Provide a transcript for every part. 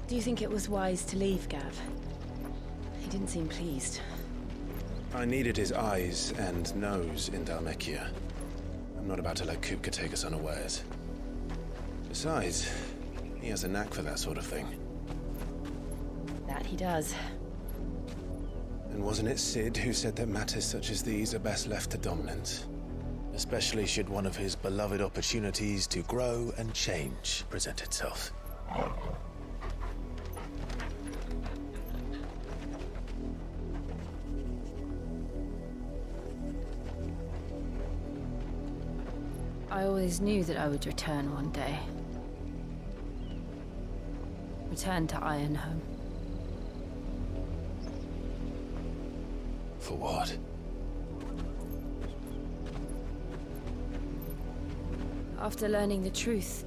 Do you think it was wise to leave, Gav? He didn't seem pleased. I needed his eyes and nose in Dhalmekia. I'm not about to let Kupka take us unawares. Besides, he has a knack for that sort of thing. That he does. And wasn't it Sid who said that matters such as these are best left to dominance? Especially should one of his beloved opportunities to grow and change present itself. I always knew that I would return one day. Return to Ironhome. For what? After learning the truth,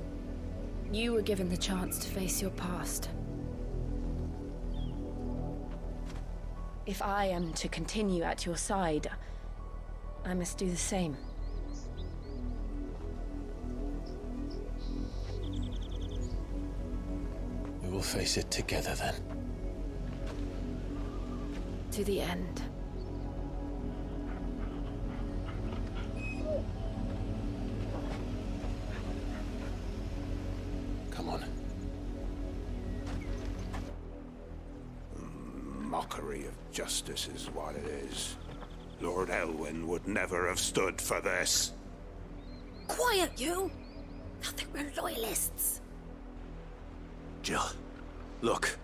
you were given the chance to face your past. If I am to continue at your side, I must do the same. We will face it together then. To the end. Come on. Mockery of justice is what it is. Lord Elwyn would never have stood for this. Quiet, you! Thought they were loyalists. Jill, look.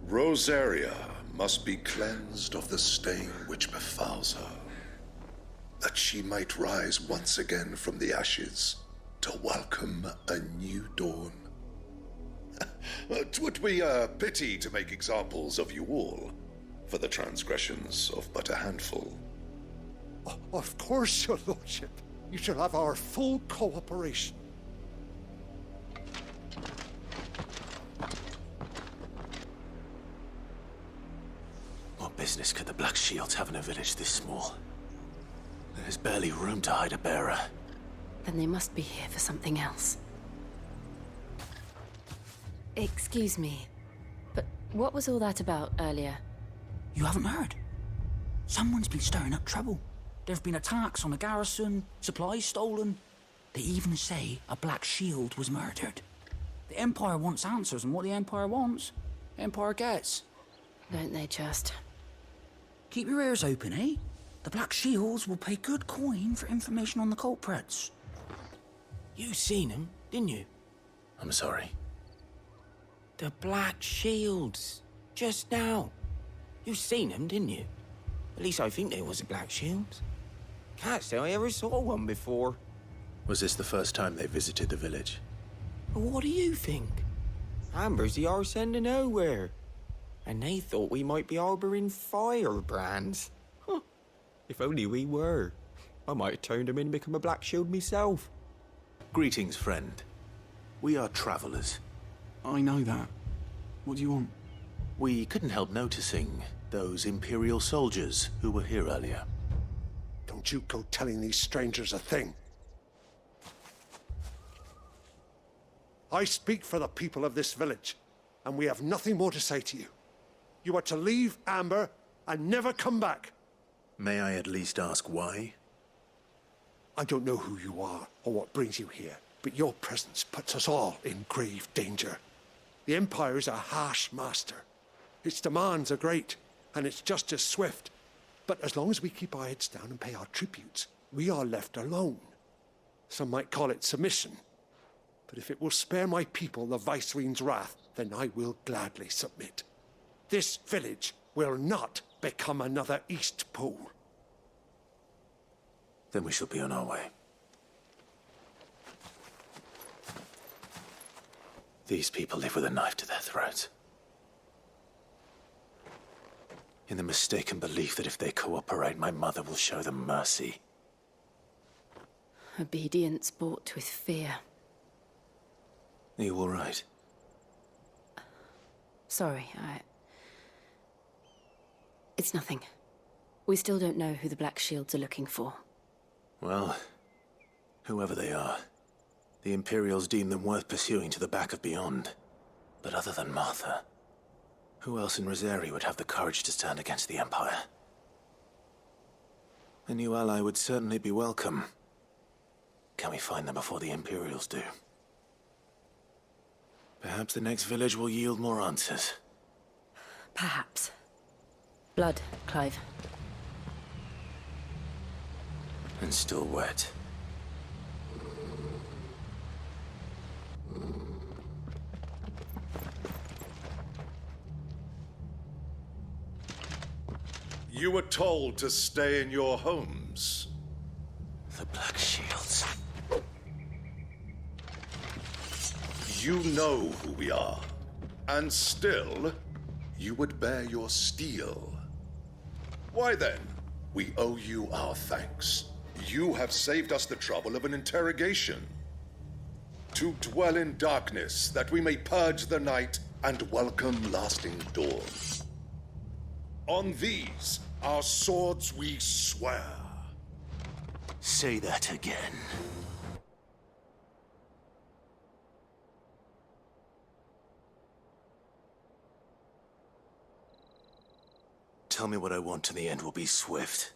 Rosaria must be cleansed of the stain which befouls her, that she might rise once again from the ashes to welcome a new dawn. 'Twould be a pity to make examples of you all, for the transgressions of but a handful. Of course, your lordship. You shall have our full cooperation. What business could the Black Shields have in a village this small? There's barely room to hide a bearer. Then they must be here for something else. Excuse me, but what was all that about earlier? You haven't heard? Someone's been stirring up trouble. There have been attacks on the garrison, supplies stolen. They even say a Black Shield was murdered. The Empire wants answers, and what the Empire wants, the Empire gets. Don't they just? Keep your ears open, eh? The Black Shields will pay good coin for information on the culprits. You seen them, didn't you? I'm sorry. The Black Shields. Just now. You seen them, didn't you? At least I think there was a Black Shield. Can't say I ever saw one before. Was this the first time they visited the village? But what do you think? Amber's the arse end of nowhere. And they thought we might be harboring firebrands. Huh. If only we were. I might have turned them in and become a Black Shield myself. Greetings, friend. We are travelers. I know that. What do you want? We couldn't help noticing those Imperial soldiers who were here earlier. Don't you go telling these strangers a thing. I speak for the people of this village, and we have nothing more to say to you. You are to leave Amber and never come back. May I at least ask why? I don't know who you are or what brings you here, but your presence puts us all in grave danger. The Empire is a harsh master. Its demands are great, and its justice swift. But as long as we keep our heads down and pay our tributes, we are left alone. Some might call it submission. But if it will spare my people the Viceroy's wrath, then I will gladly submit. This village will not become another East Pole. Then we shall be on our way. These people live with a knife to their throats. In the mistaken belief that if they cooperate, my mother will show them mercy. Obedience bought with fear. Are you all right? Sorry, It's nothing. We still don't know who the Black Shields are looking for. Well, whoever they are, The Imperials deem them worth pursuing to the back of beyond. But other than Martha, who else in Rosari would have the courage to stand against the Empire? A new ally would certainly be welcome. Can we find them before the Imperials do? Perhaps the next village will yield more answers. Perhaps. Blood, Clive. And still wet. You were told to stay in your homes. The Black Shields. You know who we are. And still, you would bear your steel. Why then? We owe you our thanks. You have saved us the trouble of an interrogation. To dwell in darkness, that we may purge the night and welcome lasting dawn. On these, our swords we swear. Say that again. Tell me what I want and the end will be swift.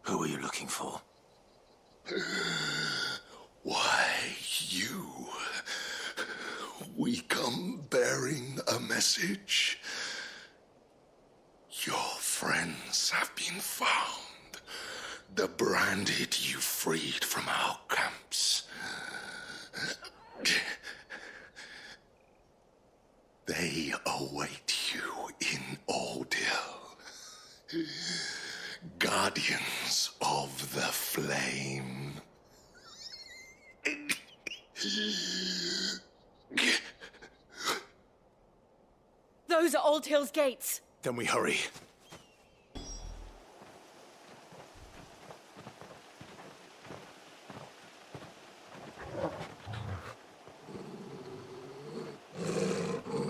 Who are you looking for? Why, you. We come bearing a message. Your friends have been found. The branded you freed from our camps. They await you in Ordeal. Guardians of the Flame. Those are Old Hill's gates. Then we hurry.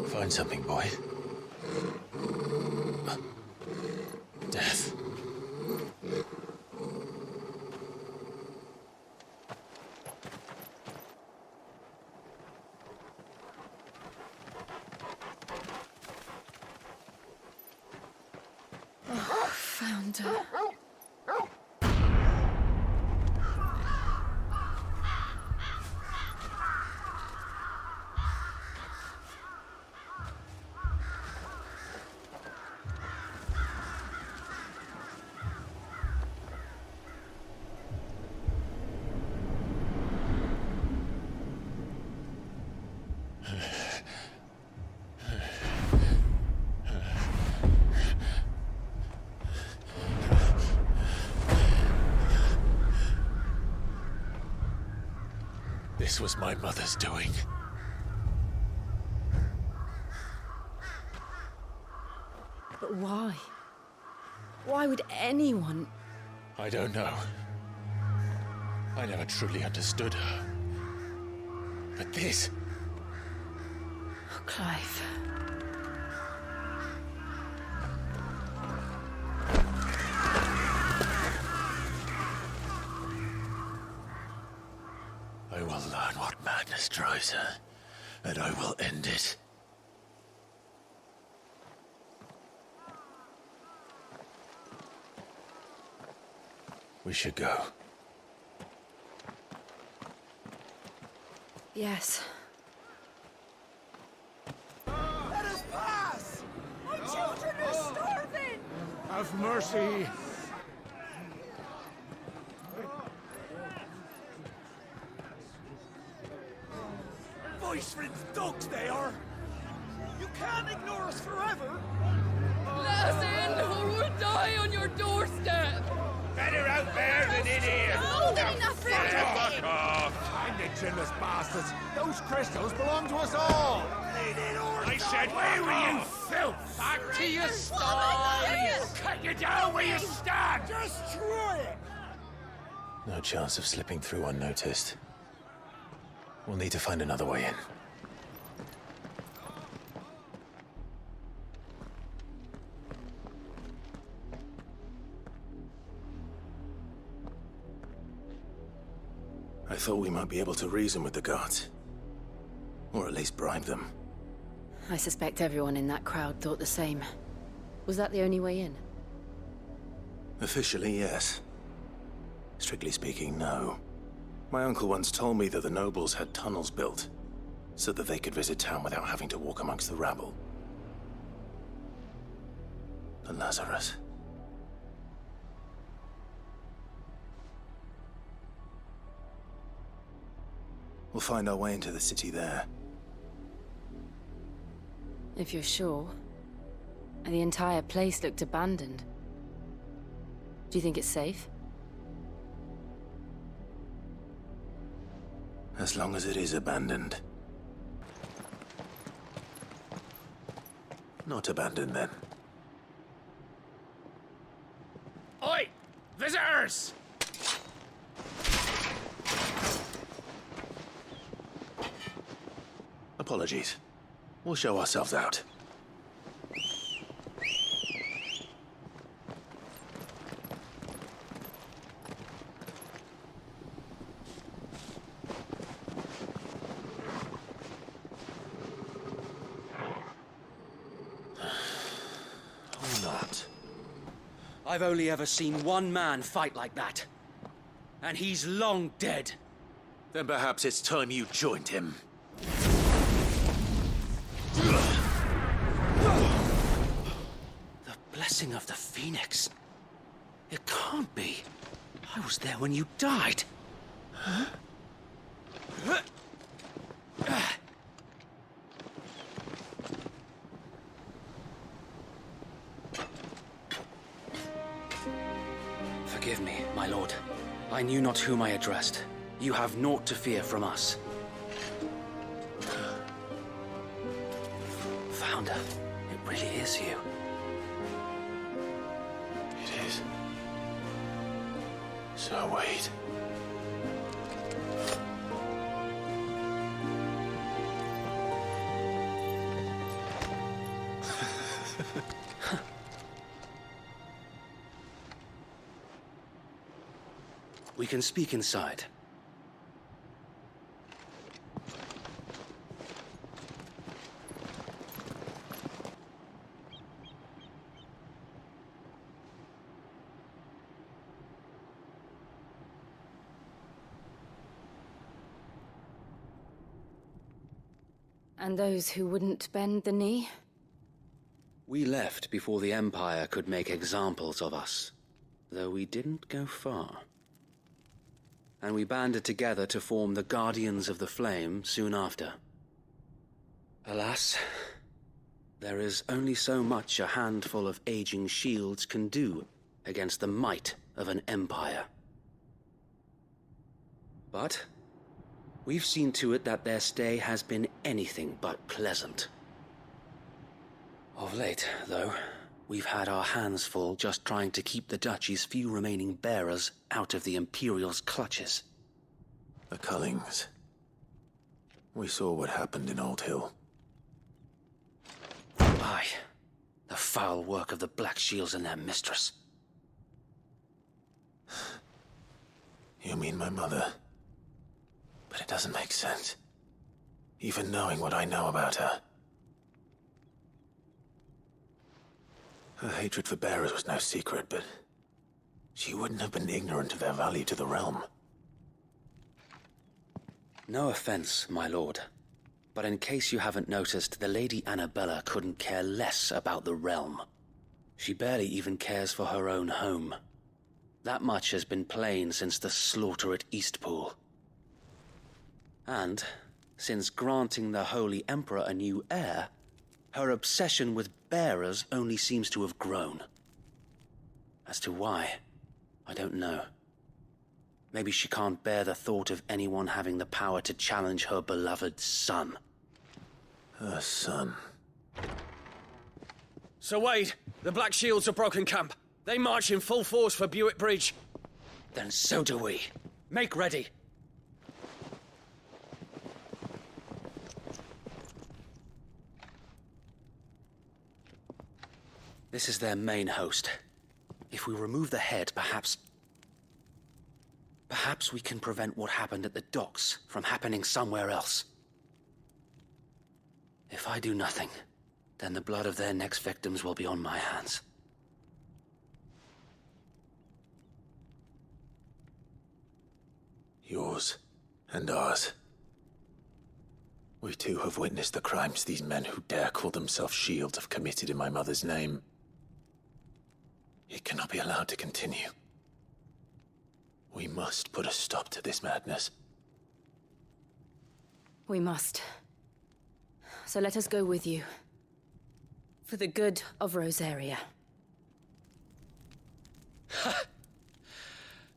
Find something, boy. Death. Found her. This was my mother's doing. But why? Why would anyone... I don't know. I never truly understood her. But this... Oh, Clive. I will learn what madness drives her, and I will end it. We should go. Yes. Let us pass! My children are starving! Have mercy! Voice-ridden dogs they are! You can't ignore us forever! Let us in, or we'll die on your doorstep! Better out there than in here. More than enough for Fuck off! Find the chinless bastards! Those crystals belong to us all! I said, where were you, filth? Back to your style! Cut you down where you stand! Destroy it! No chance of slipping through unnoticed. We'll need to find another way in. I thought we might be able to reason with the guards. Or at least bribe them. I suspect everyone in that crowd thought the same. Was that the only way in? Officially, yes. Strictly speaking, no. My uncle once told me that the nobles had tunnels built, so that they could visit town without having to walk amongst the rabble. The Lazarus. We'll find our way into the city there. If you're sure. The entire place looked abandoned. Do you think it's safe? As long as it is abandoned. Not abandoned, then. Oi! Visitors! Apologies. We'll show ourselves out. Or not. I've only ever seen one man fight like that. And he's long dead. Then perhaps it's time you joined him. The blessing of the Phoenix. It can't be. I was there when you died. Huh? Forgive me, my lord. I knew not whom I addressed. You have naught to fear from us. Founder, it really is you. It is. So wait. We can speak inside. And those who wouldn't bend the knee? We left before the Empire could make examples of us, though we didn't go far. And we banded together to form the Guardians of the Flame soon after. Alas, there is only so much a handful of aging shields can do against the might of an empire. But we've seen to it that their stay has been anything but pleasant. Of late, though, we've had our hands full just trying to keep the Duchy's few remaining bearers out of the Imperial's clutches. The Cullings. We saw what happened in Old Hill. Aye, the foul work of the Black Shields and their mistress. You mean my mother? But it doesn't make sense. Even knowing what I know about her. Her hatred for bearers was no secret, but she wouldn't have been ignorant of their value to the realm. No offense, my lord, but in case you haven't noticed, the Lady Annabella couldn't care less about the realm. She barely even cares for her own home. That much has been plain since the slaughter at Eastpool. And, since granting the Holy Emperor a new heir, her obsession with bearers only seems to have grown. As to why, I don't know. Maybe she can't bear the thought of anyone having the power to challenge her beloved son. Her son. Sir Wade, the Black Shields have broken camp. They march in full force for Buick Bridge. Then so do we. Make ready. This is their main host. If we remove the head, perhaps... Perhaps we can prevent what happened at the docks from happening somewhere else. If I do nothing, then the blood of their next victims will be on my hands. Yours and ours. We too have witnessed the crimes these men who dare call themselves shields have committed in my mother's name. It cannot be allowed to continue. We must put a stop to this madness. We must. So let us go with you. For the good of Rosaria.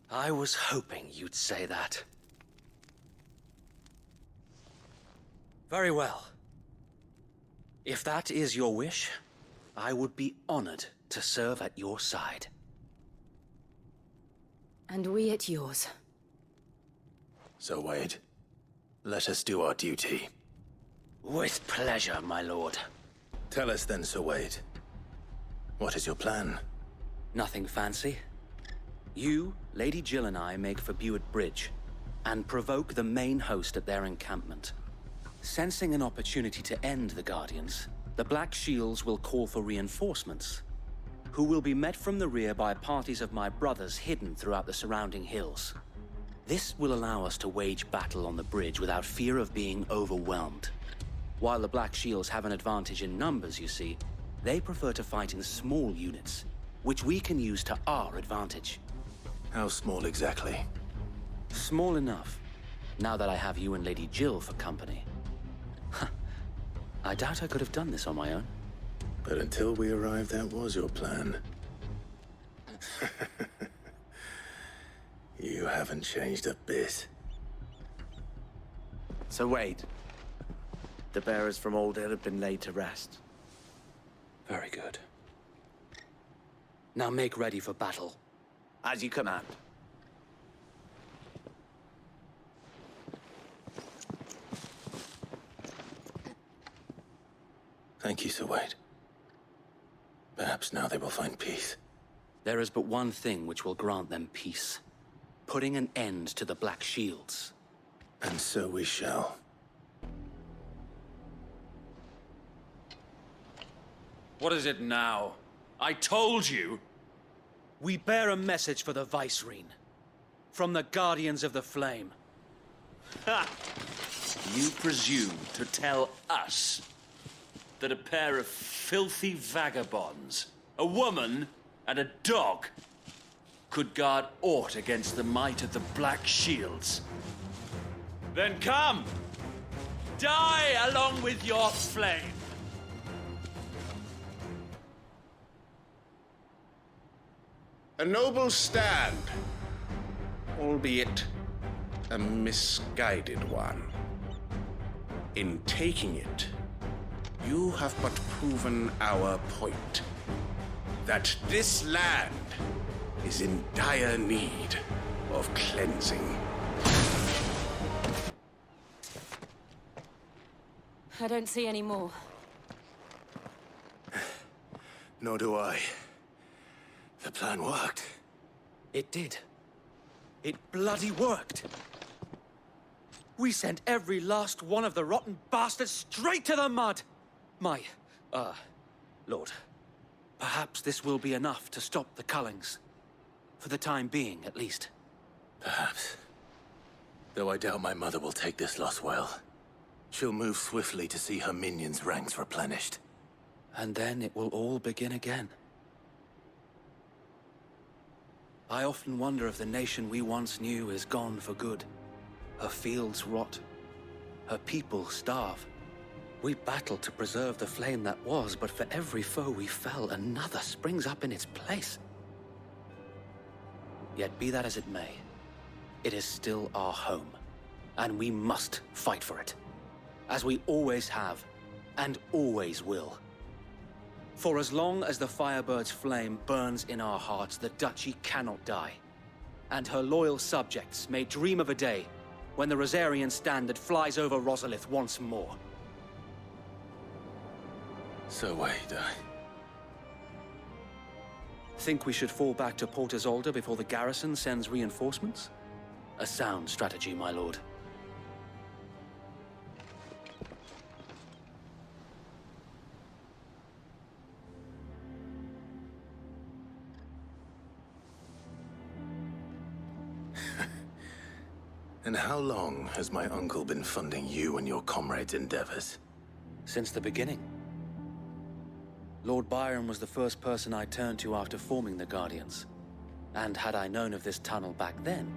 I was hoping you'd say that. Very well. If that is your wish, I would be honored to serve at your side. And we at yours. So, Wade, let us do our duty. With pleasure, my lord. Tell us then, Sir Wade. What is your plan? Nothing fancy. You, Lady Jill and I make for Buett Bridge, and provoke the main host at their encampment. Sensing an opportunity to end the Guardians, the Black Shields will call for reinforcements, who will be met from the rear by parties of my brothers hidden throughout the surrounding hills. This will allow us to wage battle on the bridge without fear of being overwhelmed. While the Black Shields have an advantage in numbers, you see, they prefer to fight in small units, which we can use to our advantage. How small exactly? Small enough, now that I have you and Lady Jill for company. I doubt I could have done this on my own. But until we arrived, that was your plan. You haven't changed a bit. So Wade, the bearers from Old Hill have been laid to rest. Very good. Now make ready for battle. As you command. Thank you, Sir Wade. Perhaps now they will find peace. There is but one thing which will grant them peace. Putting an end to the Black Shields. And so we shall. What is it now? I told you! We bear a message for the Vicereine. From the Guardians of the Flame. Ha! You presume to tell us that a pair of filthy vagabonds, a woman and a dog, could guard aught against the might of the Black Shields? Then come! Die along with your flame! A noble stand, albeit a misguided one. In taking it, you have but proven our point. That this land is in dire need of cleansing. I don't see any more. Nor do I. The plan worked. It did. It bloody worked. We sent every last one of the rotten bastards straight to the mud! Lord, perhaps this will be enough to stop the Cullings. For the time being, at least. Perhaps. Though I doubt my mother will take this loss well. She'll move swiftly to see her minions' ranks replenished. And then it will all begin again. I often wonder if the nation we once knew is gone for good. Her fields rot. Her people starve. We battle to preserve the flame that was, but for every foe we fell, another springs up in its place. Yet be that as it may, it is still our home, and we must fight for it, as we always have, and always will. For as long as the Firebird's flame burns in our hearts, the Duchy cannot die, and her loyal subjects may dream of a day when the Rosarian standard flies over Rosalith once more. So wait, Think we should fall back to Port Isolde before the garrison sends reinforcements? A sound strategy, my lord. And how long has my uncle been funding you and your comrades' endeavors? Since the beginning. Lord Byron was the first person I turned to after forming the Guardians. And had I known of this tunnel back then,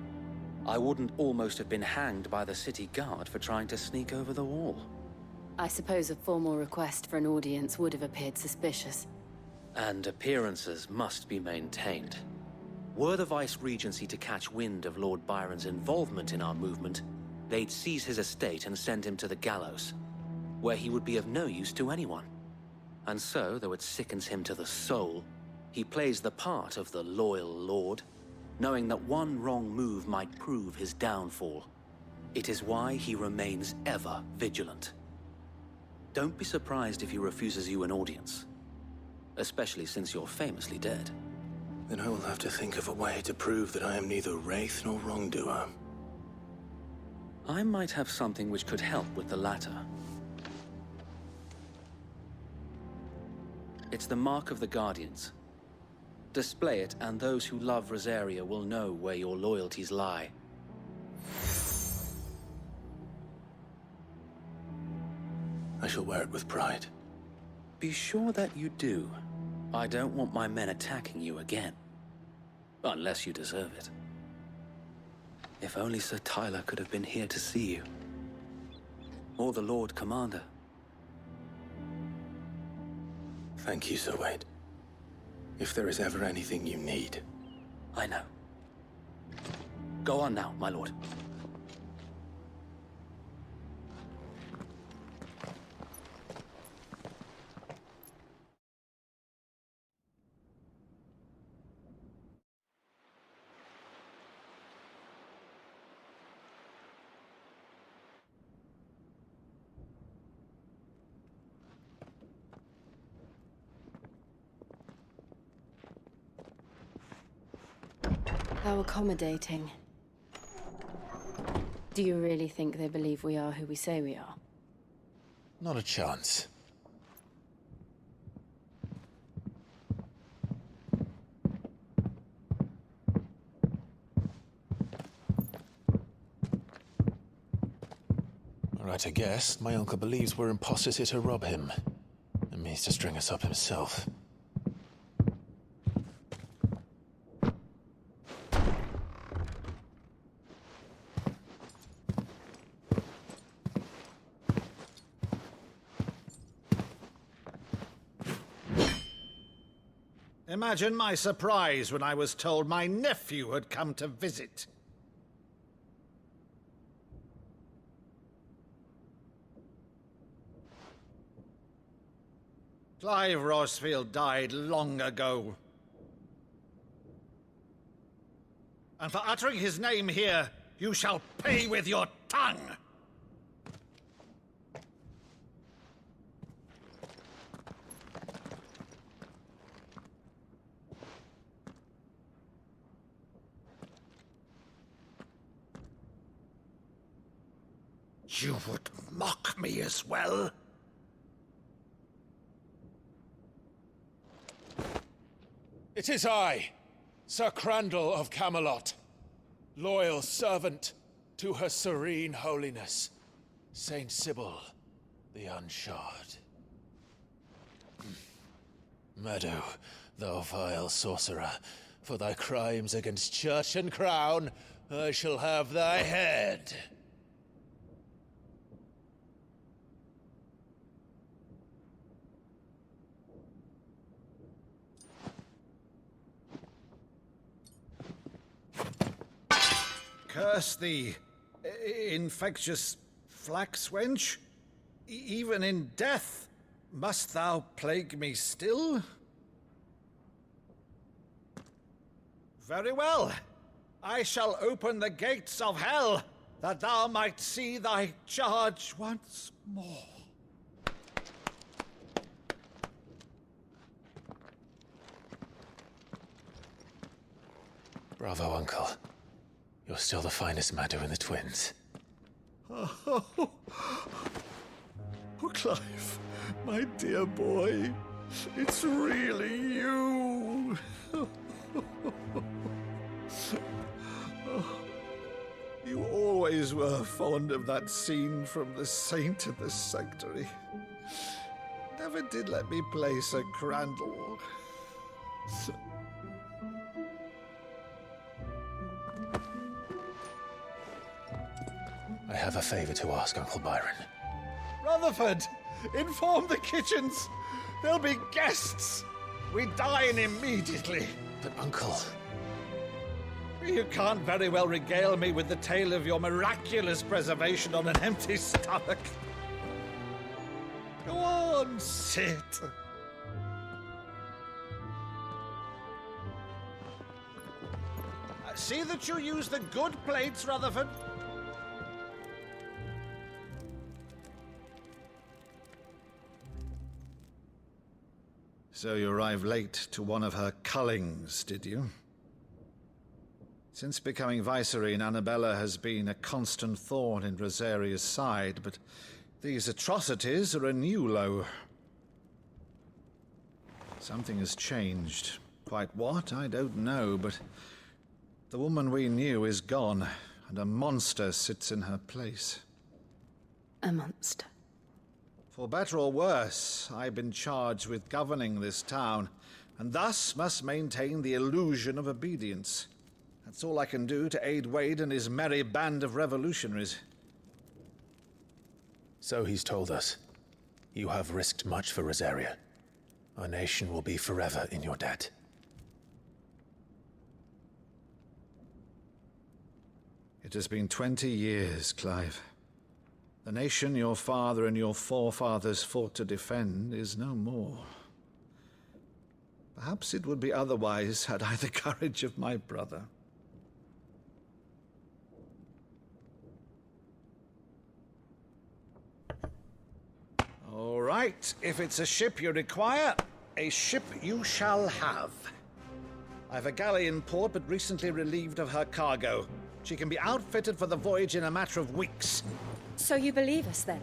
I wouldn't almost have been hanged by the city guard for trying to sneak over the wall. I suppose a formal request for an audience would have appeared suspicious. And appearances must be maintained. Were the Vice-Regency to catch wind of Lord Byron's involvement in our movement, they'd seize his estate and send him to the gallows, where he would be of no use to anyone. And so, though it sickens him to the soul, he plays the part of the loyal lord, knowing that one wrong move might prove his downfall. It is why he remains ever vigilant. Don't be surprised if he refuses you an audience, especially since you're famously dead. Then I will have to think of a way to prove that I am neither wraith nor wrongdoer. I might have something which could help with the latter. It's the mark of the Guardians. Display it, and those who love Rosaria will know where your loyalties lie. I shall wear it with pride. Be sure that you do. I don't want my men attacking you again. Unless you deserve it. If only Sir Tyler could have been here to see you. Or the Lord Commander. Thank you, Sir Wade. If there is ever anything you need. I know. Go on now, my lord. How accommodating. Do you really think they believe we are who we say we are? Not a chance. Right to guess, my uncle believes we're imposters here to rob him, and means to string us up himself. Imagine my surprise when I was told my nephew had come to visit. Clive Rosfield died long ago. And for uttering his name here, you shall pay with your tongue! You would mock me as well? It is I, Sir Crandall of Camelot, loyal servant to Her Serene Holiness, Saint Sybil the Unshod. Meadow, thou vile sorcerer, for thy crimes against church and crown, I shall have thy head. Curse thee, infectious flax wench. Even in death, must thou plague me still? Very well. I shall open the gates of hell, that thou might see thy charge once more. Bravo, Uncle. You're still the finest Madu in the twins. Oh, Clive, my dear boy, it's really you. You always were fond of that scene from The Saint of the Sanctuary. Never did let me play Sir Crandall. I have a favor to ask, Uncle Byron. Rutherford, inform the kitchens. There'll be guests. We dine immediately. But, Uncle... You can't very well regale me with the tale of your miraculous preservation on an empty stomach. Go on, sit. See that you use the good plates, Rutherford. So you arrived late to one of her cullings, did you? Since becoming Vicereine, Annabella has been a constant thorn in Rosaria's side, but these atrocities are a new low. Something has changed. Quite what, I don't know, but the woman we knew is gone, and a monster sits in her place. A monster? For better or worse, I've been charged with governing this town, and thus must maintain the illusion of obedience. That's all I can do to aid Wade and his merry band of revolutionaries. So he's told us. You have risked much for Rosaria. Our nation will be forever in your debt. It has been 20 years, Clive. The nation your father and your forefathers fought to defend is no more. Perhaps it would be otherwise had I the courage of my brother. All right, if it's a ship you require, a ship you shall have. I've a galley in port, but recently relieved of her cargo. She can be outfitted for the voyage in a matter of weeks. So you believe us, then?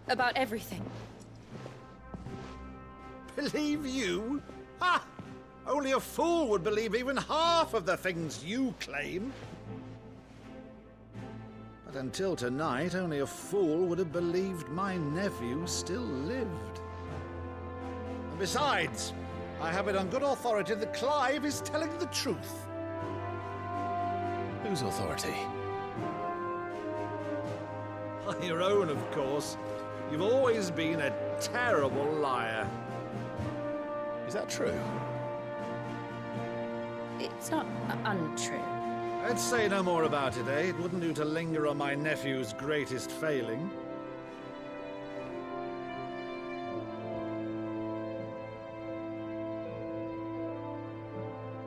About everything? Believe you? Ha! Only a fool would believe even half of the things you claim. But until tonight, only a fool would have believed my nephew still lived. And besides, I have it on good authority that Clive is telling the truth. Whose authority? Your own, of course. You've always been a terrible liar. Is that true? It's not untrue. Let's say no more about it, eh? It wouldn't do to linger on my nephew's greatest failing.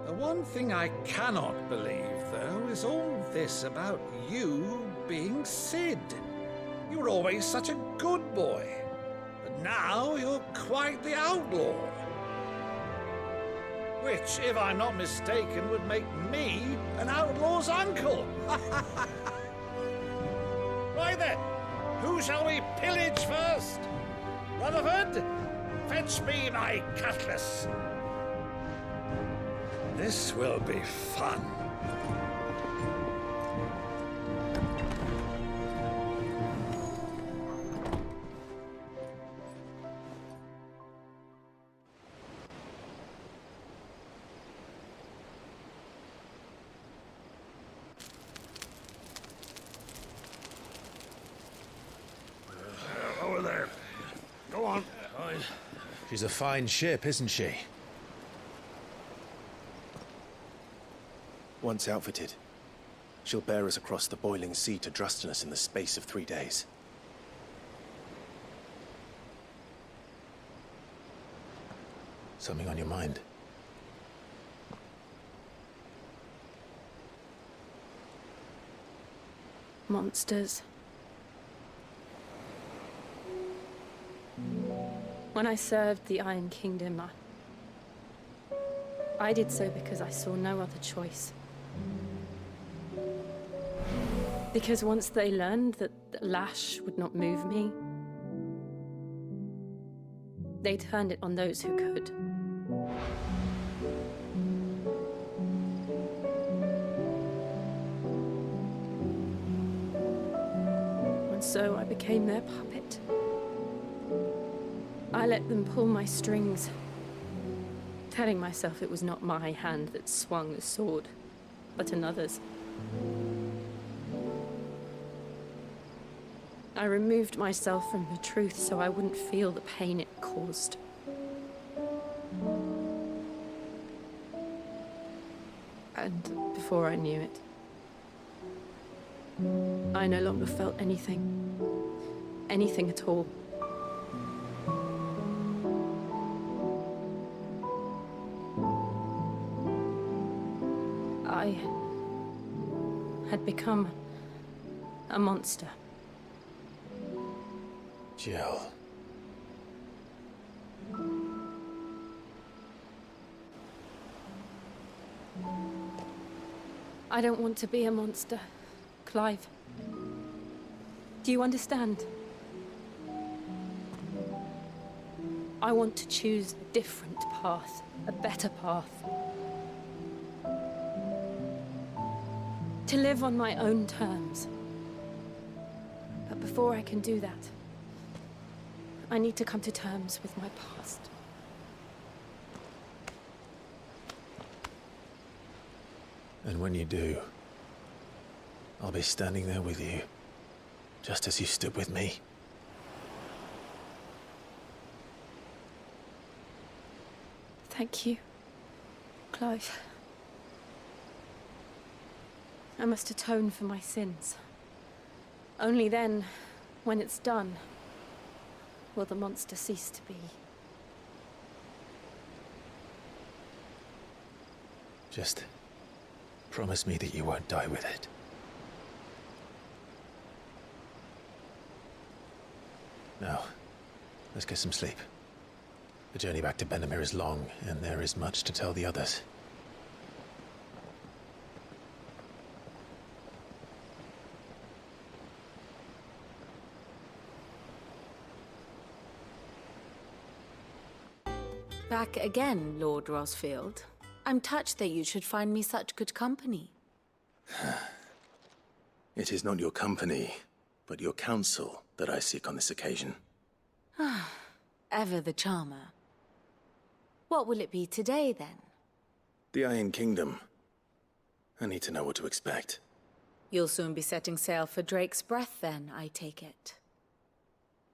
The one thing I cannot believe, though, is all this about you being Sid. You were always such a good boy, but now you're quite the outlaw. Which, if I'm not mistaken, would make me an outlaw's uncle. Right then, who shall we pillage first? Rutherford, fetch me my cutlass. This will be fun. Over there. Go on. She's a fine ship, isn't she? Once outfitted, she'll bear us across the boiling sea to Drustinus in the space of 3 days. Something on your mind? Monsters. When I served the Iron Kingdom, I did so because I saw no other choice. Because once they learned that the lash would not move me, they turned it on those who could. And so I became their puppet. I let them pull my strings, telling myself it was not my hand that swung the sword, but another's. I removed myself from the truth so I wouldn't feel the pain it caused. And before I knew it, I no longer felt anything. Anything at all. I had become a monster. Jill. I don't want to be a monster, Clive. Do you understand? I want to choose a different path, a better path. To live on my own terms. But before I can do that, I need to come to terms with my past. And when you do, I'll be standing there with you, just as you stood with me. Thank you, Clive. I must atone for my sins. Only then, when it's done, will the monster cease to be. Just promise me that you won't die with it. Now, let's get some sleep. The journey back to Benamir is long, and there is much to tell the others. Back again, Lord Rosfield. I'm touched that you should find me such good company. It is not your company, but your counsel that I seek on this occasion. Ever the charmer. What will it be today, then? The Iron Kingdom. I need to know what to expect. You'll soon be setting sail for Drake's Breath, then, I take it.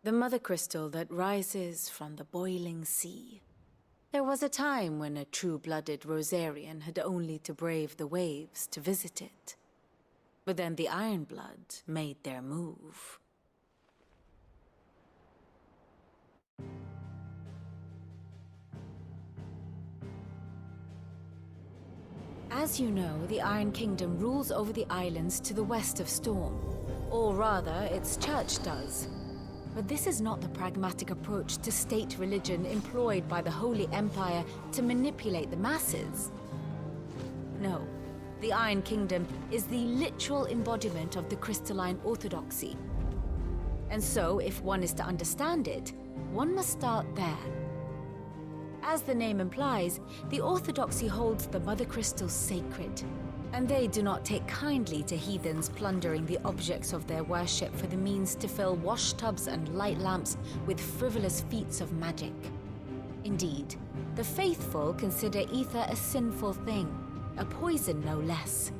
The mother crystal that rises from the boiling sea. There was a time when a true-blooded Rosarian had only to brave the waves to visit it. But then the Ironblood made their move. As you know, the Iron Kingdom rules over the islands to the west of Storm. Or rather, its church does. But this is not the pragmatic approach to state religion employed by the Holy Empire to manipulate the masses. No, the Iron Kingdom is the literal embodiment of the crystalline orthodoxy. And so, if one is to understand it, one must start there. As the name implies, the orthodoxy holds the Mother Crystals sacred, and they do not take kindly to heathens plundering the objects of their worship for the means to fill washtubs and light lamps with frivolous feats of magic. Indeed, the faithful consider ether a sinful thing, a poison no less.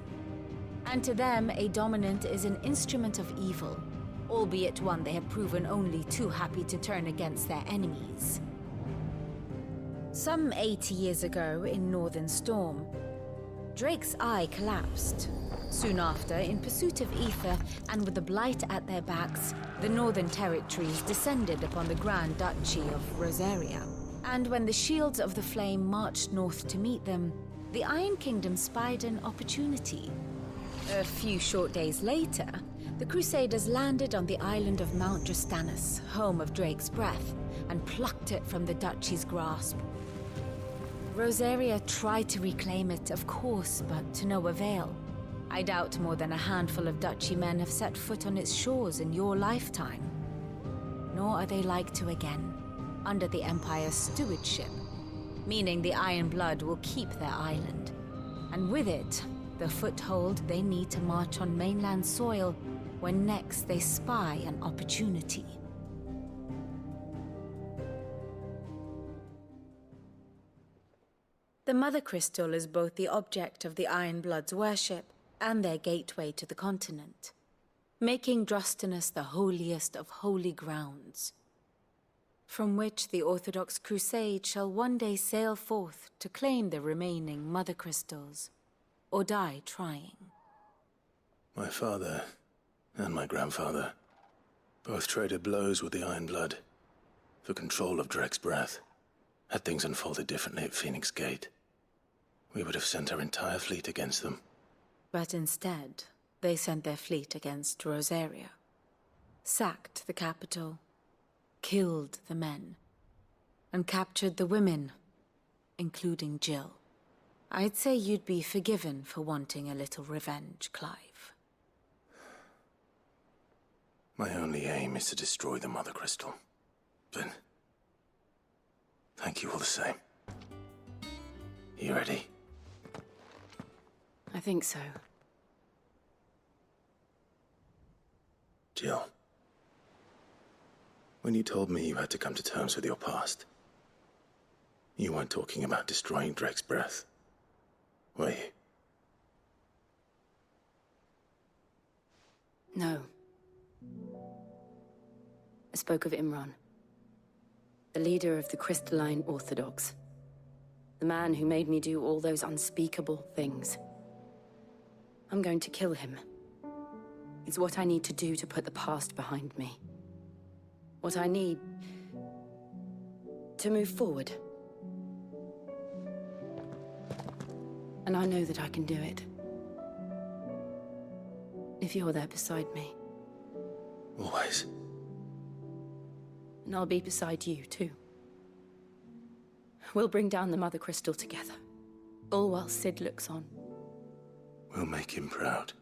And to them, a dominant is an instrument of evil, albeit one they have proven only too happy to turn against their enemies. Some 80 years ago in Northern Storm, Drake's eye collapsed. Soon after, in pursuit of ether and with the blight at their backs, the Northern Territories descended upon the Grand Duchy of Rosaria. And when the Shields of the Flame marched north to meet them, the Iron Kingdom spied an opportunity. A few short days later, the Crusaders landed on the island of Mount Justanus, home of Drake's Breath, and plucked it from the Duchy's grasp. Rosaria tried to reclaim it, of course, but to no avail. I doubt more than a handful of Duchy men have set foot on its shores in your lifetime. Nor are they like to again, under the Empire's stewardship, meaning the Iron Blood will keep their island. And with it, the foothold they need to march on mainland soil when next they spy an opportunity. The Mother Crystal is both the object of the Iron Blood's worship and their gateway to the continent, making Drustinus the holiest of holy grounds, from which the Orthodox Crusade shall one day sail forth to claim the remaining Mother Crystals, or die trying. My father and my grandfather both traded blows with the Iron Blood for control of Drek's breath. Had things unfolded differently at Phoenix Gate, we would have sent our entire fleet against them. But instead, they sent their fleet against Rosaria, sacked the capital, killed the men, and captured the women, including Jill. I'd say you'd be forgiven for wanting a little revenge, Clive. My only aim is to destroy the Mother Crystal. But thank you all the same. You ready? I think so. Jill, when you told me you had to come to terms with your past, you weren't talking about destroying Drek's breath, were you? No. I spoke of Imran, the leader of the Crystalline Orthodox. The man who made me do all those unspeakable things. I'm going to kill him. It's what I need to do to put the past behind me. What I need to move forward. And I know that I can do it. If you're there beside me. Always. And I'll be beside you, too. We'll bring down the Mother Crystal together. All while Sid looks on. We'll make him proud.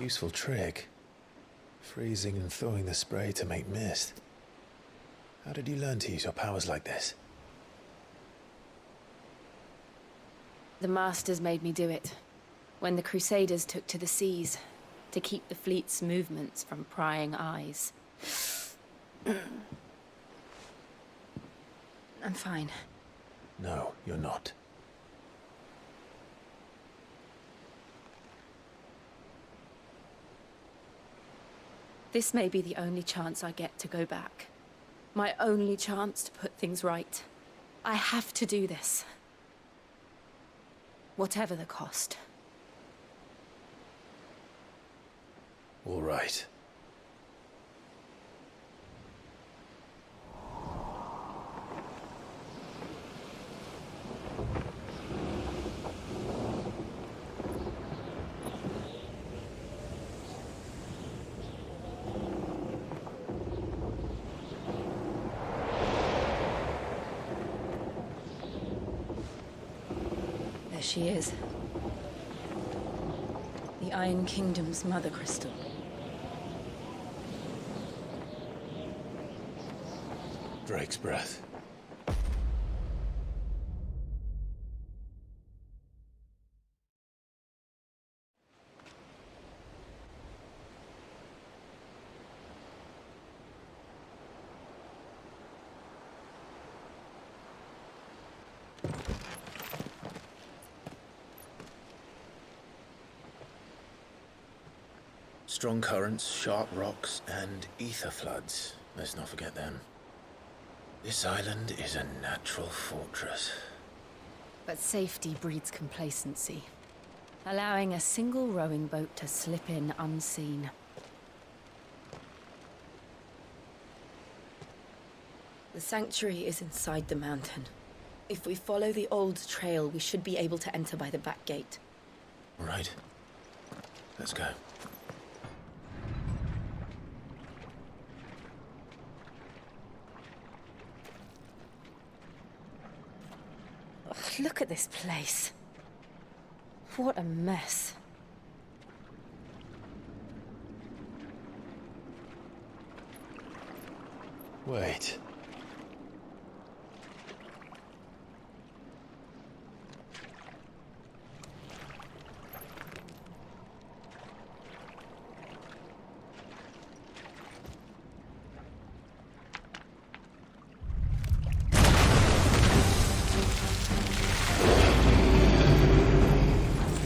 Useful trick. Freezing and thawing the spray to make mist. How did you learn to use your powers like this? The Masters made me do it. When the Crusaders took to the seas, to keep the fleet's movements from prying eyes. I'm fine. No, you're not. This may be the only chance I get to go back. My only chance to put things right. I have to do this. Whatever the cost. All right. There she is. The Iron Kingdom's Mother Crystal. Drake's breath. Strong currents, sharp rocks, and ether floods. Let's not forget them. This island is a natural fortress. But safety breeds complacency, allowing a single rowing boat to slip in unseen. The sanctuary is inside the mountain. If we follow the old trail, we should be able to enter by the back gate. Right. Let's go. Ugh, look at this place. What a mess. Wait.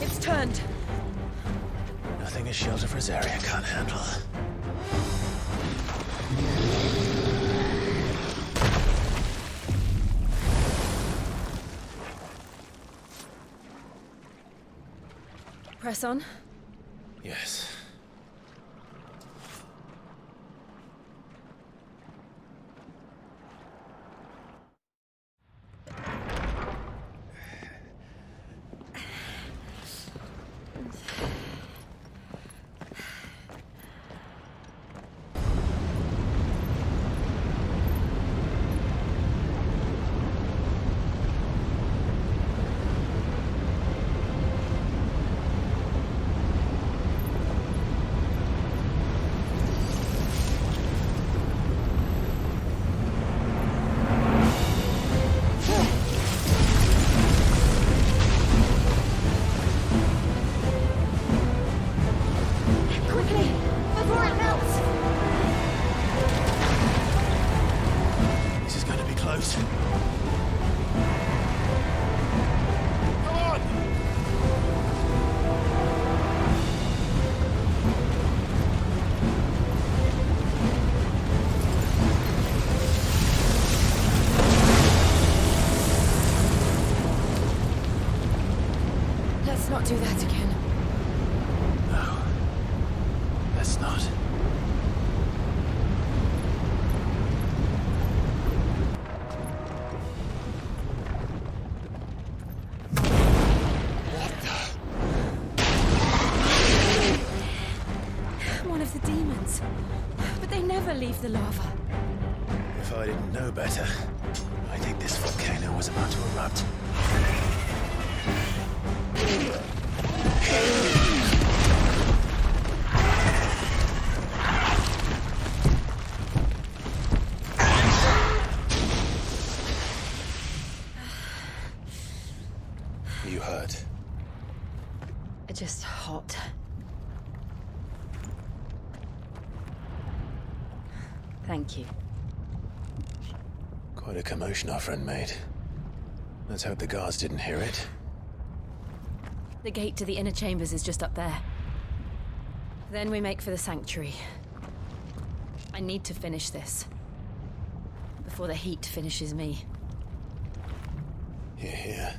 It's turned. Nothing a shelter for Zaria can't handle. Press on. Yes. Quickly, before it melts! This is going to be close. Come on! Let's not do that again. No. Let's not. One of the demons. But they never leave the lava. If I didn't know better, I think this volcano was about to erupt. You hurt. Just hot. Thank you. Quite a commotion our friend made. Let's hope the guards didn't hear it. The gate to the inner chambers is just up there. Then we make for the sanctuary. I need to finish this. Before the heat finishes me. Here, here.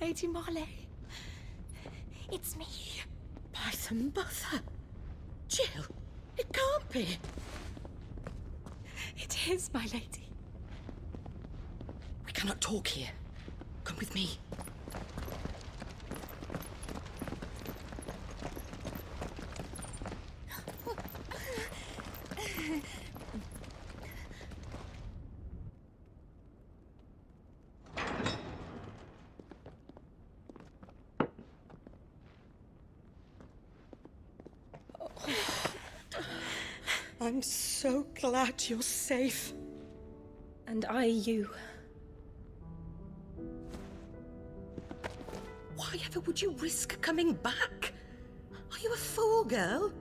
Lady Marley. It's me. By the mother. Jill, it can't be. It is, my lady. We cannot talk here. Come with me. I'm so glad you're safe. And I you. Why ever would you risk coming back? Are you a fool, girl?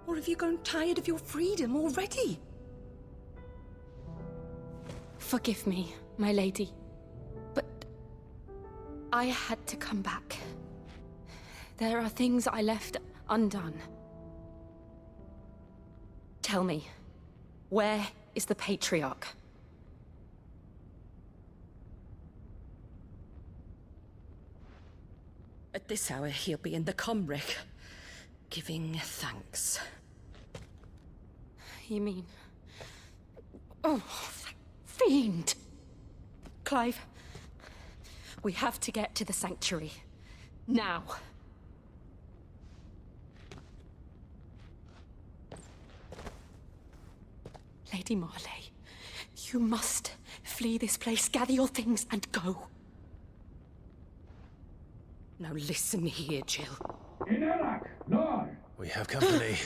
Or have you grown tired of your freedom already? Forgive me, my lady. But I had to come back. There are things I left undone. Tell me, where is the Patriarch? At this hour, he'll be in the Comric, giving thanks. You mean... Oh, that fiend! Clive, we have to get to the Sanctuary. Now. Lady Marley, you must flee this place, gather your things, and go. Now listen here, Jill. We have company.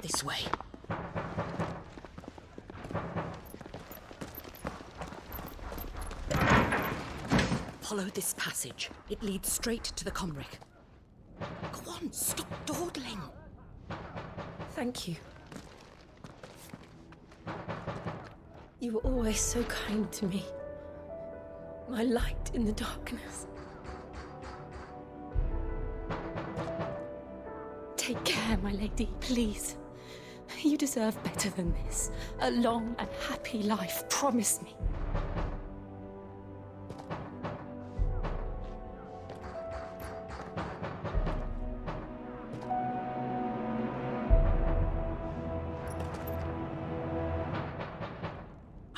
This way. Follow this passage. It leads straight to the Comric. Go on, stop dawdling. Thank you. You were always so kind to me. My light in the darkness. Take care, my lady, please. You deserve better than this. A long and happy life, promise me.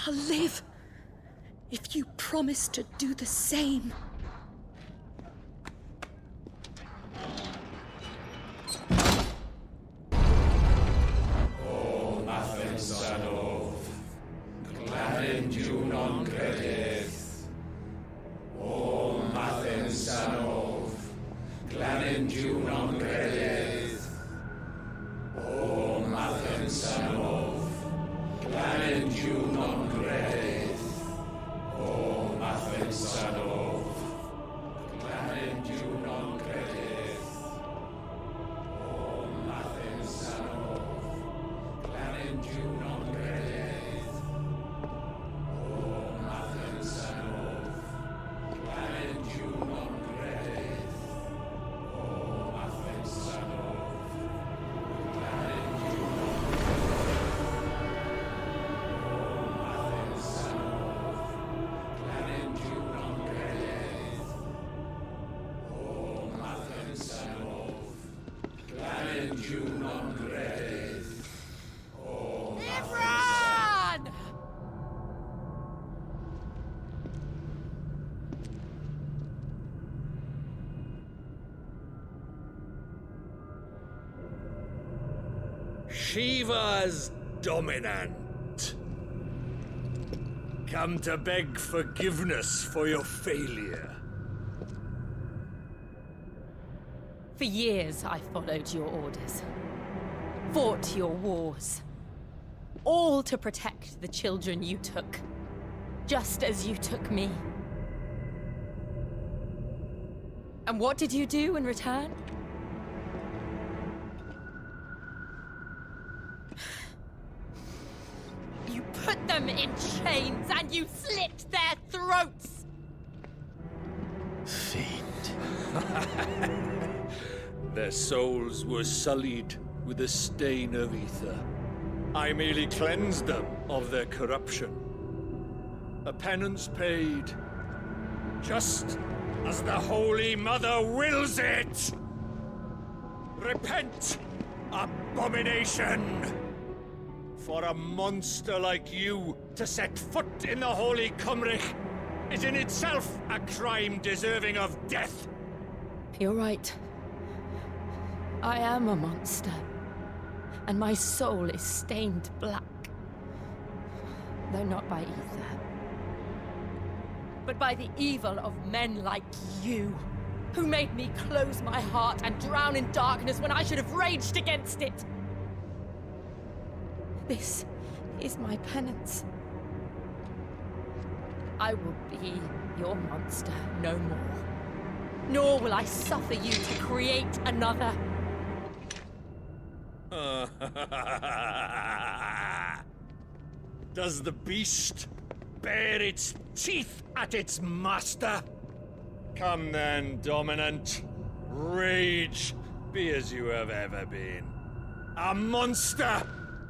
I'll live if you promise to do the same. Shiva's dominant. Come to beg forgiveness for your failure. For years, I followed your orders. Fought your wars. All to protect the children you took. Just as you took me. And what did you do in return? You put them in chains and you slit their throats! Fiend. Their souls were sullied with a stain of ether. I merely cleansed them of their corruption. A penance paid, just as the Holy Mother wills it! Repent, abomination! For a monster like you to set foot in the Holy Cymric is in itself a crime deserving of death. You're right. I am a monster. And my soul is stained black. Though not by ether. But by the evil of men like you, who made me close my heart and drown in darkness when I should have raged against it. This is my penance. I will be your monster no more. Nor will I suffer you to create another. Does the beast bare its teeth at its master? Come then, Dominant. Rage, be as you have ever been. A monster!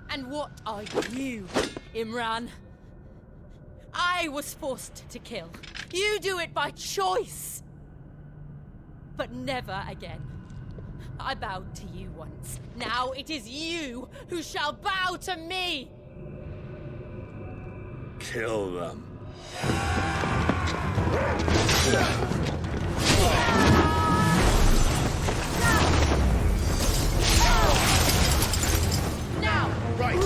And what are you, Imran? I was forced to kill. You do it by choice. But never again. I bowed to you once. Now it is you who shall bow to me! Kill them. Now! Right!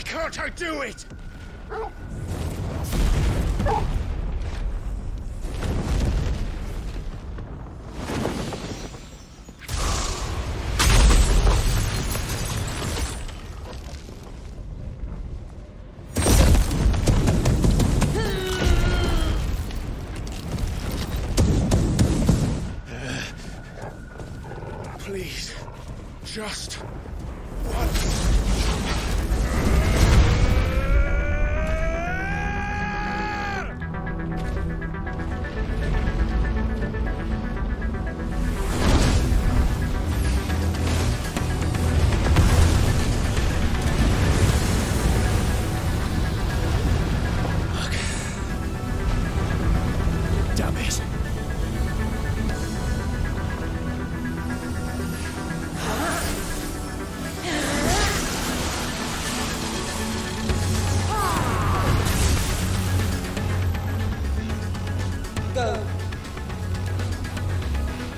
Can't I do it? Please, just once.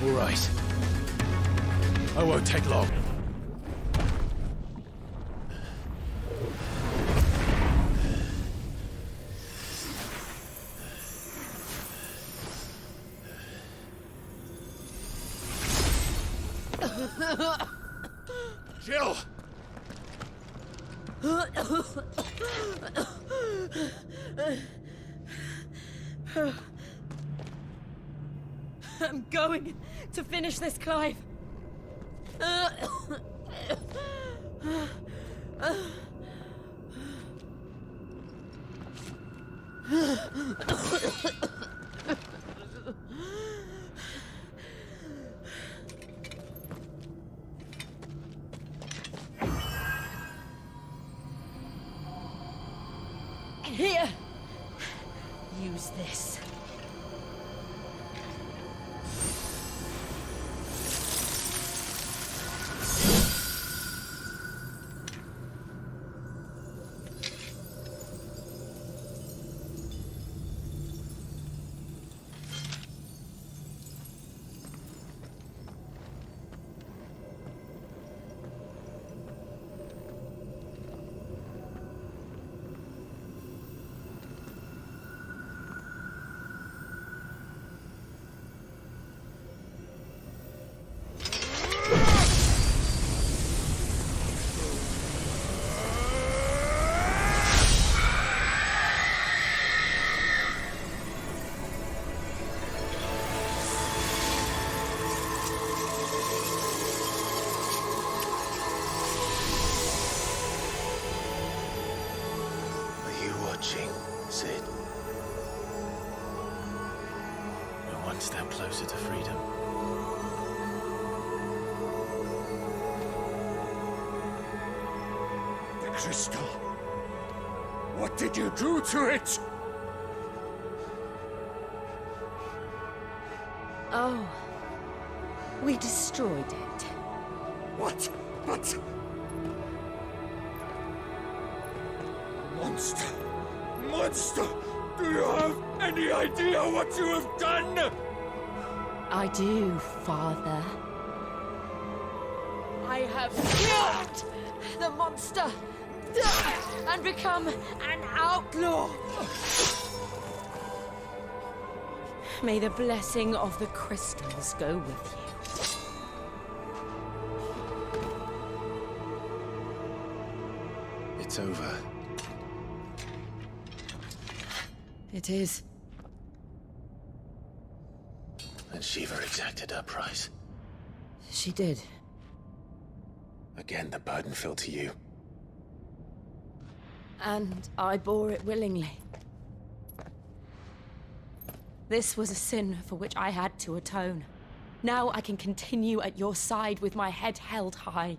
All right. I won't take long. Jill! I'm going to finish this, Clive. Here! Use this. Sid. We're one step closer to freedom. The crystal. What did you do to it? Oh. We destroyed it. What? But... Monster! Monster! Do you have any idea what you have done? I do, Father. I have killed the monster and become an outlaw. May the blessing of the crystals go with you. It's over. It is. And Shiva exacted her price. She did. Again, the burden fell to you. And I bore it willingly. This was a sin for which I had to atone. Now I can continue at your side with my head held high.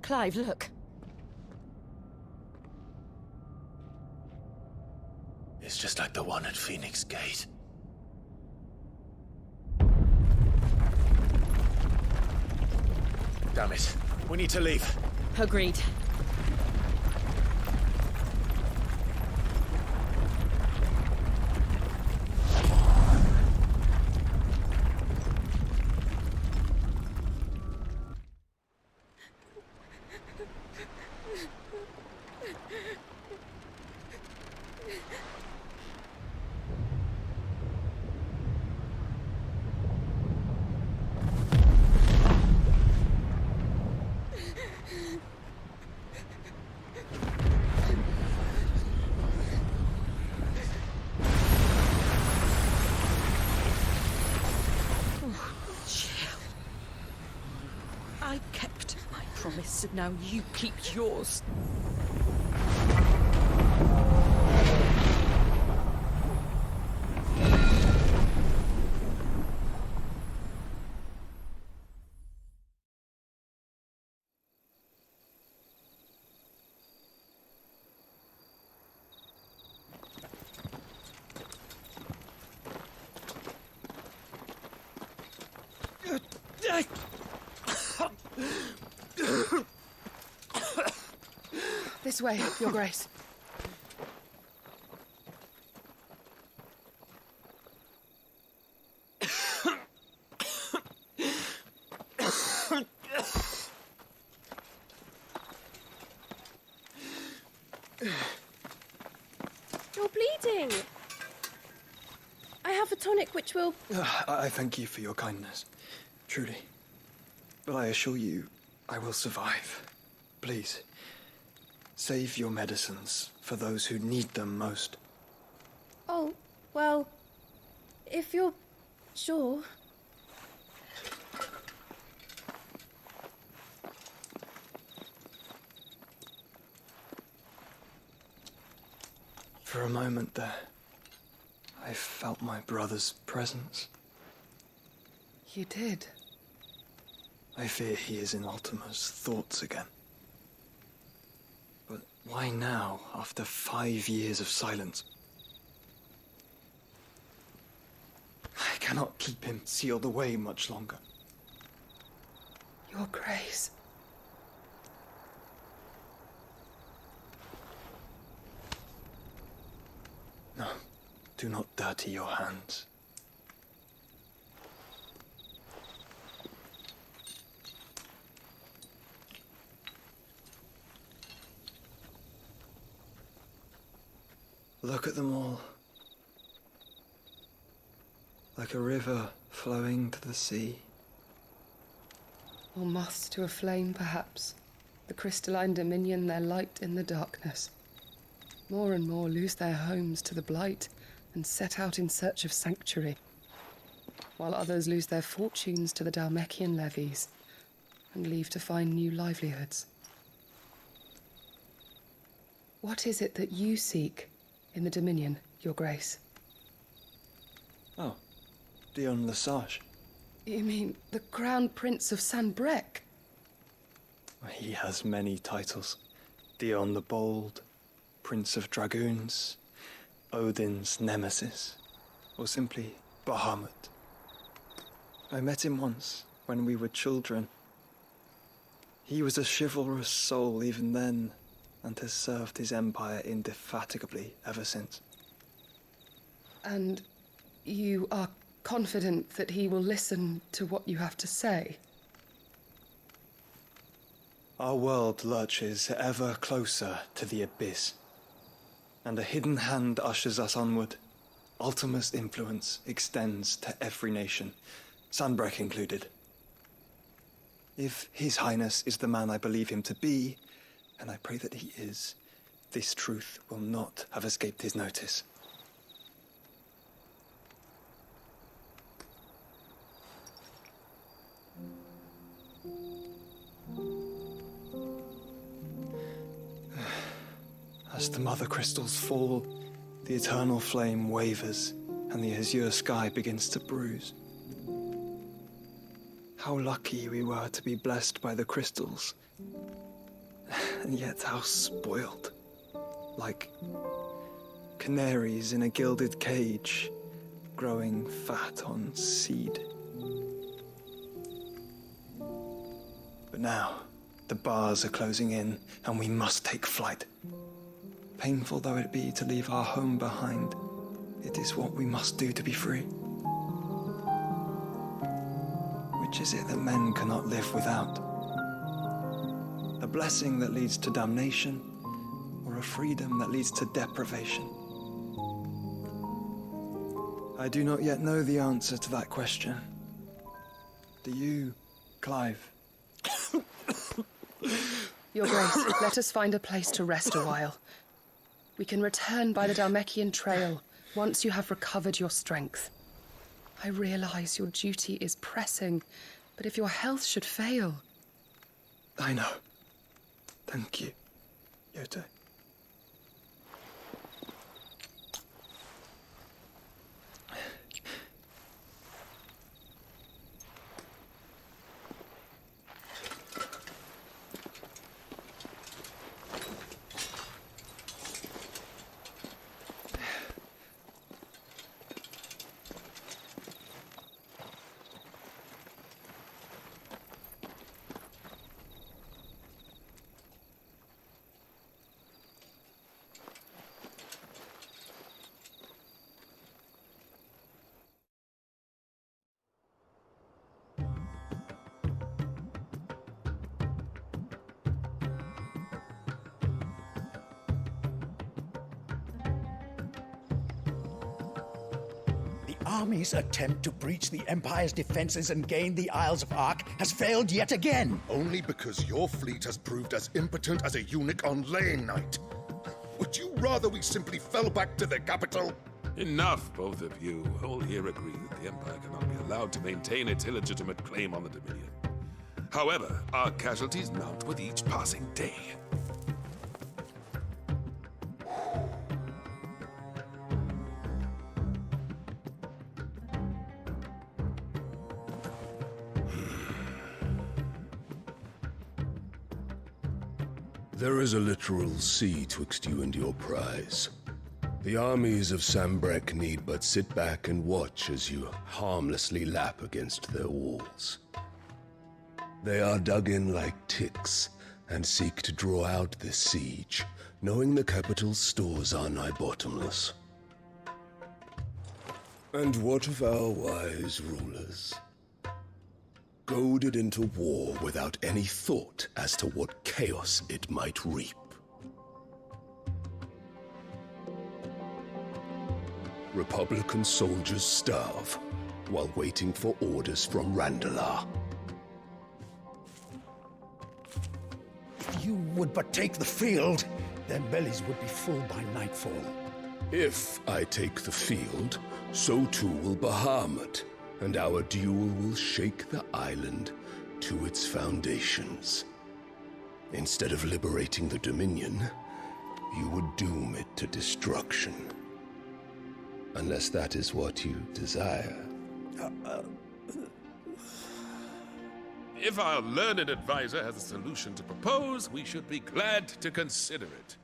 Clive, look. It's just like the one at Phoenix Gate. Damn it. We need to leave. Agreed. I kept my promise, and now you keep yours. This way, Your Grace. You're bleeding. I have a tonic which will... I thank you for your kindness, truly. But I assure you, I will survive. Please, save your medicines for those who need them most. Oh, well, if you're sure. For a moment there, I felt my brother's presence. You did? I fear he is in Ultima's thoughts again. But why now, after 5 years of silence? I cannot keep him sealed away much longer. Your Grace. No, do not dirty your hands. Look at them all. Like a river flowing to the sea. Or moths to a flame, perhaps. The crystalline dominion, their light in the darkness. More and more lose their homes to the blight and set out in search of sanctuary, while others lose their fortunes to the Dhalmekian levies and leave to find new livelihoods. What is it that you seek in the Dominion, Your Grace? Oh, Dion Lesage. You mean the Crown Prince of Sanbreque? He has many titles. Dion the Bold, Prince of Dragoons, Odin's Nemesis, or simply Bahamut. I met him once, when we were children. He was a chivalrous soul even then, and has served his empire indefatigably ever since. And you are confident that he will listen to what you have to say? Our world lurches ever closer to the abyss, and a hidden hand ushers us onward. Ultima's influence extends to every nation, Sanbreque included. If His Highness is the man I believe him to be, and I pray that he is, this truth will not have escaped his notice. As the mother crystals fall, the eternal flame wavers, and the azure sky begins to bruise. How lucky we were to be blessed by the crystals, and yet how spoiled. Like canaries in a gilded cage, growing fat on seed. But now, the bars are closing in, and we must take flight. Painful though it be to leave our home behind, it is what we must do to be free. Which is it that men cannot live without? A blessing that leads to damnation, or a freedom that leads to deprivation? I do not yet know the answer to that question. Do you, Clive? Your Grace, let us find a place to rest a while. We can return by the Dhalmekian trail once you have recovered your strength. I realize your duty is pressing, but if your health should fail... I know. Thank you, Yote. army's attempt to breach the Empire's defenses and gain the Isles of Ark has failed yet again. Only because your fleet has proved as impotent as a eunuch on laying night. Would you rather we simply fell back to the capital? Enough, both of you. All here agree that the Empire cannot be allowed to maintain its illegitimate claim on the Dominion. However, our casualties mount with each passing day. There is a literal sea twixt you and your prize. The armies of Sambrek need but sit back and watch as you harmlessly lap against their walls. They are dug in like ticks and seek to draw out this siege, knowing the capital's stores are nigh bottomless. And what of our wise rulers? Goaded into war without any thought as to what chaos it might reap. Republican soldiers starve while waiting for orders from Randalar. If you would but take the field, their bellies would be full by nightfall. If I take the field, so too will Bahamut, and our duel will shake the island to its foundations. Instead of liberating the Dominion, you would doom it to destruction. Unless that is what you desire. If our learned advisor has a solution to propose, we should be glad to consider it.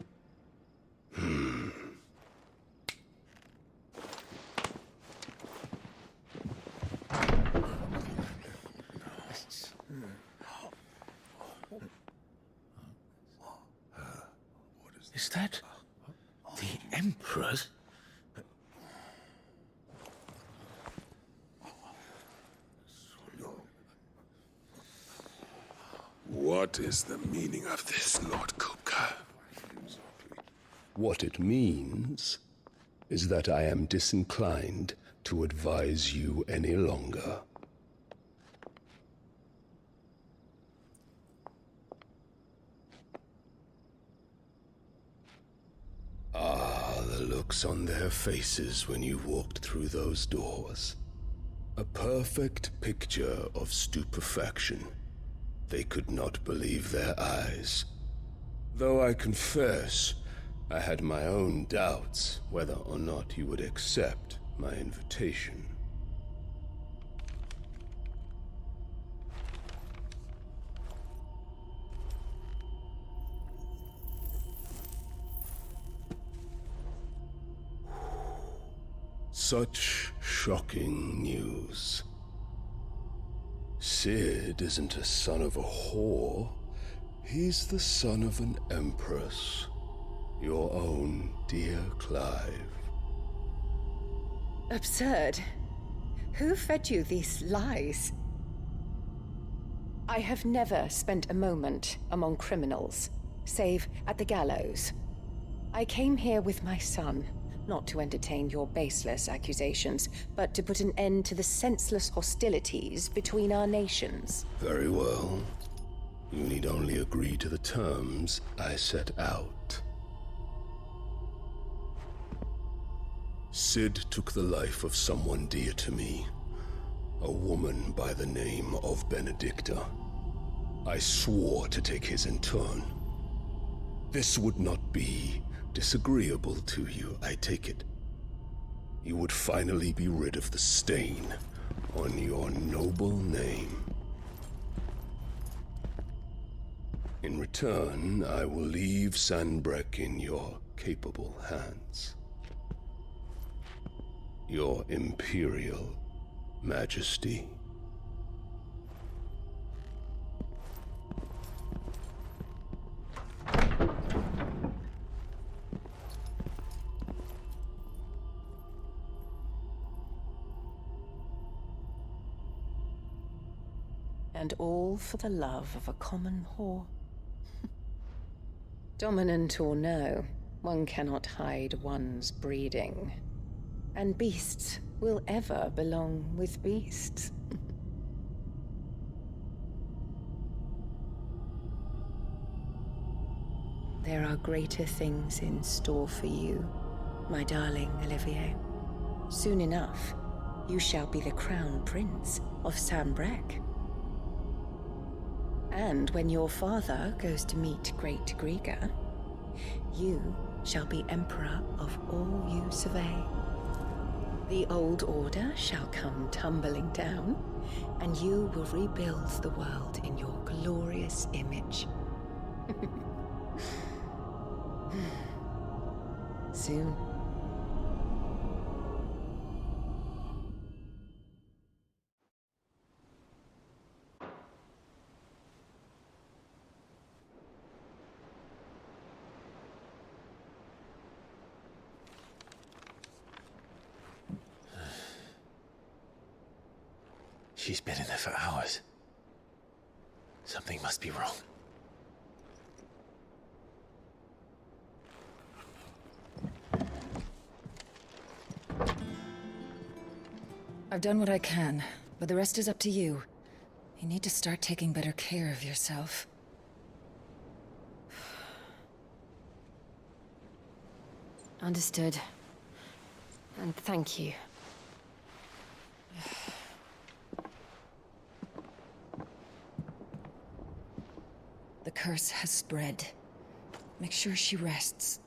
Is that the Emperor's? What is the meaning of this, Lord Kupka? What it means is that I am disinclined to advise you any longer. Ah, the looks on their faces when you walked through those doors. A perfect picture of stupefaction. They could not believe their eyes. Though I confess, I had my own doubts whether or not you would accept my invitation. Such shocking news. Sid isn't a son of a whore. He's the son of an empress. Your own dear Clive. Absurd. Who fed you these lies? I have never spent a moment among criminals, save at the gallows. I came here with my son, not to entertain your baseless accusations, but to put an end to the senseless hostilities between our nations. Very well. You need only agree to the terms I set out. Sid took the life of someone dear to me, a woman by the name of Benedicta. I swore to take his in turn. This would not be disagreeable to you, I take it. You would finally be rid of the stain on your noble name. In return, I will leave Sanbrek in your capable hands. Your Imperial Majesty. And all for the love of a common whore. Dominant or no, one cannot hide one's breeding. And beasts will ever belong with beasts. There are greater things in store for you, my darling Olivier. Soon enough, you shall be the crown prince of Sambrec. And when your father goes to meet Great Griga, you shall be emperor of all you survey. The old order shall come tumbling down, and you will rebuild the world in your glorious image. Soon. She's been in there for hours. Something must be wrong. I've done what I can, but the rest is up to you. You need to start taking better care of yourself. Understood. And thank you. The curse has spread. Make sure she rests.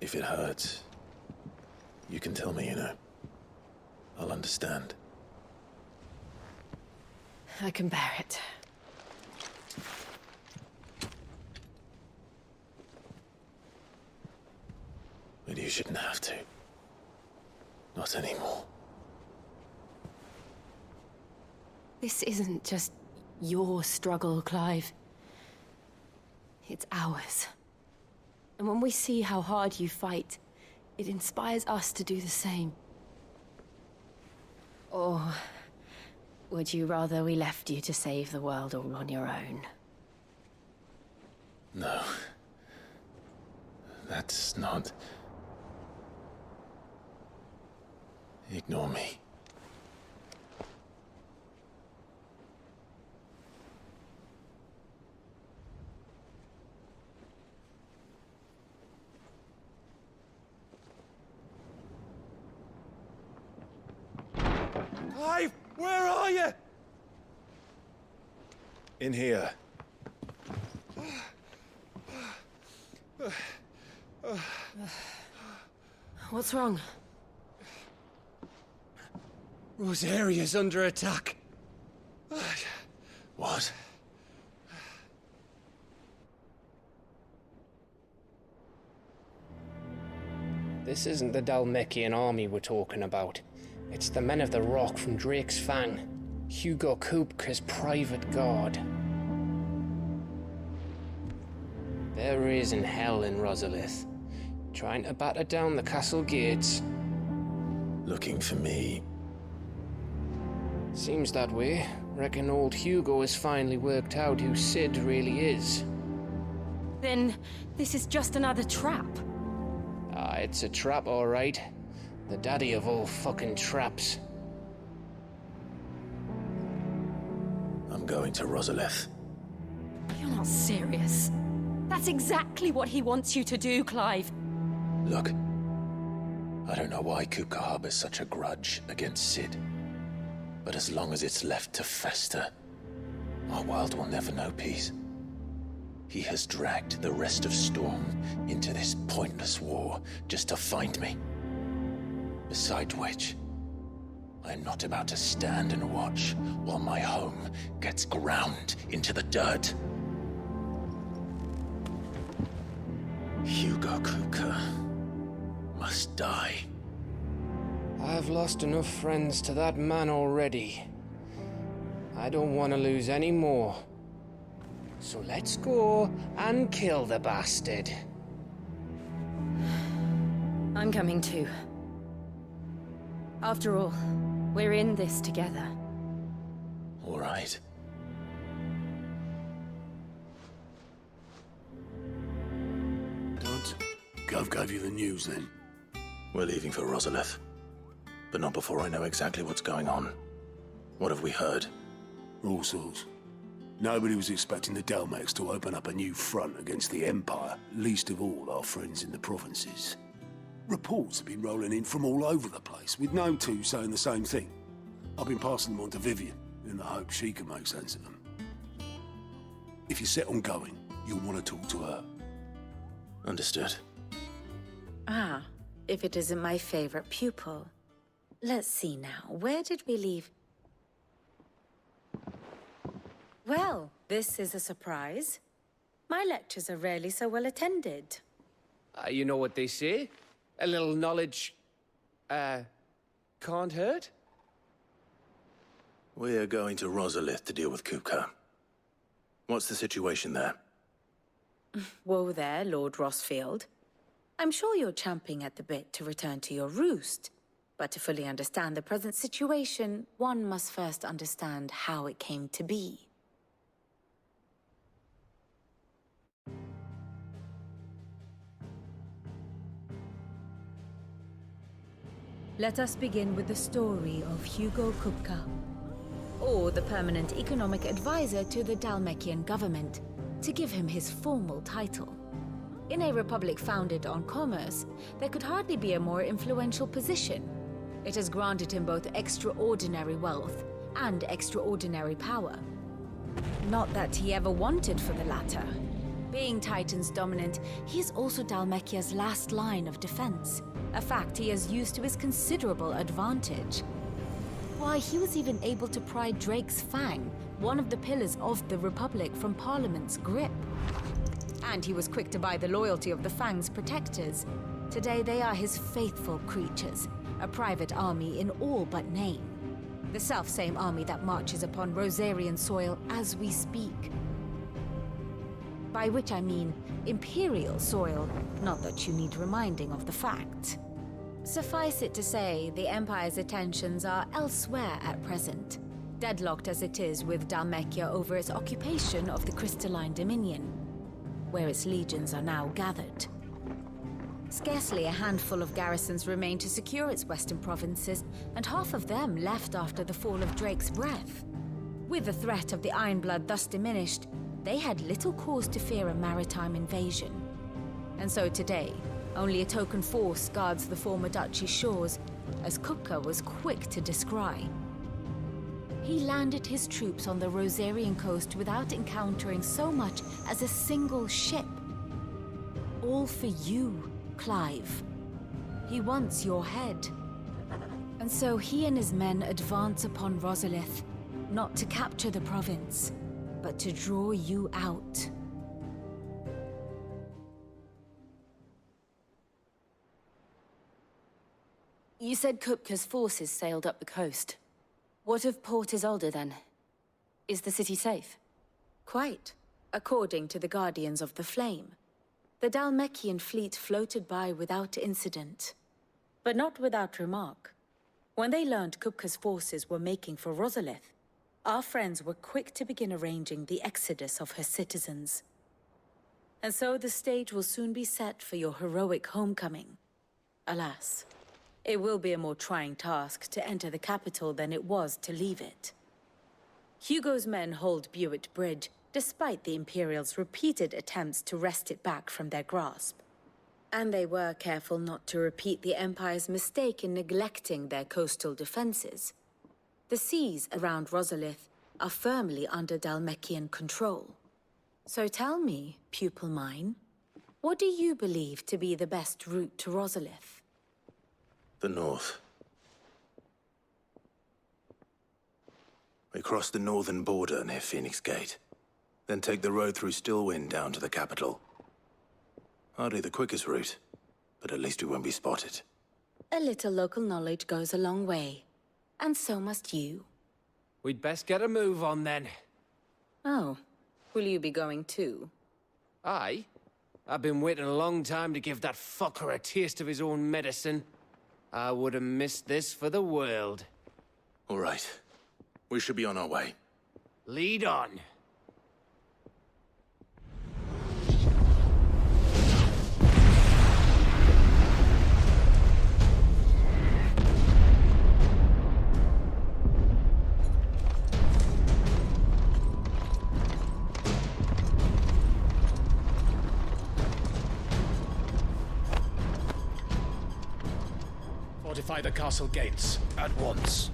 If it hurts, you can tell me, you know. I'll understand. I can bear it. But you shouldn't have to. Not anymore. This isn't just your struggle, Clive. It's ours. And when we see how hard you fight, it inspires us to do the same. Or would you rather we left you to save the world all on your own? No. That's not... Ignore me. Clive, where are you? In here. What's wrong? Rosaria's under attack. What? This isn't the Dalmekian army we're talking about. It's the men of the Rock from Drake's Fang. Hugo Kupka's private guard. There is in hell in Rosalith, trying to batter down the castle gates. Looking for me. Seems that way. Reckon old Hugo has finally worked out who Sid really is. Then this is just another trap. Ah, it's a trap, all right. The daddy of all fucking traps. I'm going to Rosalith. You're not serious. That's exactly what he wants you to do, Clive. Look, I don't know why Kupka harbors such a grudge against Sid. But as long as it's left to fester, our world will never know peace. He has dragged the rest of Storm into this pointless war just to find me. Besides which, I am not about to stand and watch while my home gets ground into the dirt. Hugo Kupka must die. I've lost enough friends to that man already. I don't want to lose any more. So let's go and kill the bastard. I'm coming too. After all, we're in this together. All right. Gov gave you the news then? We're leaving for Rosalith. But not before I know exactly what's going on. What have we heard? All sorts. Nobody was expecting the Delmex to open up a new front against the Empire, least of all our friends in the provinces. Reports have been rolling in from all over the place, with no two saying the same thing. I've been passing them on to Vivian, in the hope she can make sense of them. If you're set on going, you'll want to talk to her. Understood. Ah, if it isn't my favorite pupil. Let's see now, where did we leave? Well, this is a surprise. My lectures are rarely so well attended. You know what they say? A little knowledge, can't hurt? We're going to Rosalith to deal with Kupka. What's the situation there? Whoa there, Lord Rossfield. I'm sure you're champing at the bit to return to your roost. But to fully understand the present situation, one must first understand how it came to be. Let us begin with the story of Hugo Kupka, or the permanent economic advisor to the Dhalmekian government, to give him his formal title. In a republic founded on commerce, there could hardly be a more influential position. It has granted him both extraordinary wealth and extraordinary power. Not that he ever wanted for the latter. Being Titan's dominant, he is also Dhalmekia's last line of defense, a fact he has used to his considerable advantage. Why, he was even able to pry Drake's Fang, one of the pillars of the Republic, from Parliament's grip. And he was quick to buy the loyalty of the Fang's protectors. Today they are his faithful creatures, a private army in all but name. The self-same army that marches upon Rosarian soil as we speak. By which I mean Imperial soil, not that you need reminding of the fact. Suffice it to say, the Empire's attentions are elsewhere at present, deadlocked as it is with Dhalmekia over its occupation of the Crystalline Dominion, where its legions are now gathered. Scarcely a handful of garrisons remain to secure its western provinces, and half of them left after the fall of Drake's Breath. With the threat of the Ironblood thus diminished, they had little cause to fear a maritime invasion. And so today, only a token force guards the former duchy's shores, as Kupka was quick to descry. He landed his troops on the Rosarian coast without encountering so much as a single ship. All for you, Clive. He wants your head. And so he and his men advance upon Rosalith, not to capture the province, but to draw you out. You said Kupka's forces sailed up the coast. What of Port Isolde, then? Is the city safe? Quite, according to the Guardians of the Flame. The Dhalmekian fleet floated by without incident. But not without remark. When they learned Kupka's forces were making for Rosalith, our friends were quick to begin arranging the exodus of her citizens. And so the stage will soon be set for your heroic homecoming. Alas, it will be a more trying task to enter the capital than it was to leave it. Hugo's men hold Buet Bridge, despite the Imperials' repeated attempts to wrest it back from their grasp. And they were careful not to repeat the Empire's mistake in neglecting their coastal defenses. The seas around Rosalith are firmly under Dhalmekian control. So tell me, pupil mine, what do you believe to be the best route to Rosalith? The north. We cross the northern border near Phoenix Gate. Then take the road through Stillwind down to the capital. Hardly the quickest route, but at least we won't be spotted. A little local knowledge goes a long way. And so must you. We'd best get a move on then. Oh, will you be going too? Aye. I've been waiting a long time to give that fucker a taste of his own medicine. I would have missed this for the world. All right. We should be on our way. Lead on. fortify the castle gates at once.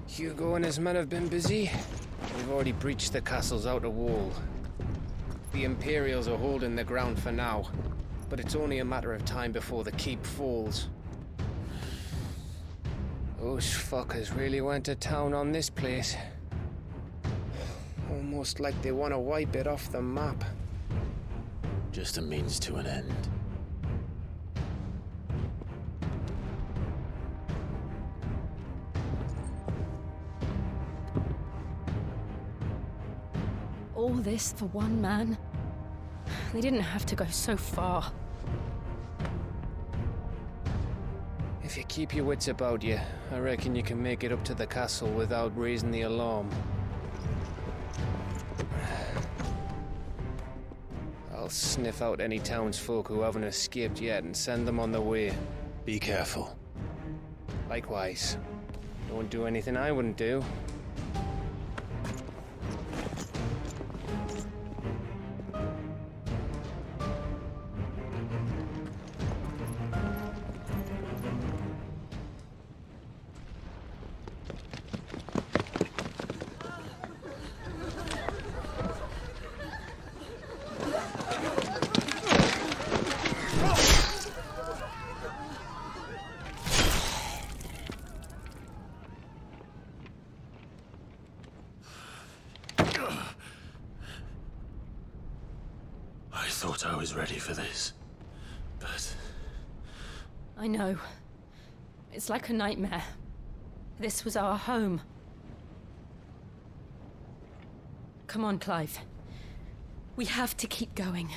Hugo and his men have been busy. We've already breached the castle's outer wall. The Imperials are holding the ground for now, but it's only a matter of time before the keep falls. Those fuckers really went to town on this place. Almost like they want to wipe it off the map. Just a means to an end. All this for one man? They didn't have to go so far. If you keep your wits about you, I reckon you can make it up to the castle without raising the alarm. I'll sniff out any townsfolk who haven't escaped yet and send them on their way. Be careful. Likewise. Don't do anything I wouldn't do. I thought I was ready for this, but... I know. It's like a nightmare. This was our home. Come on, Clive. We have to keep going.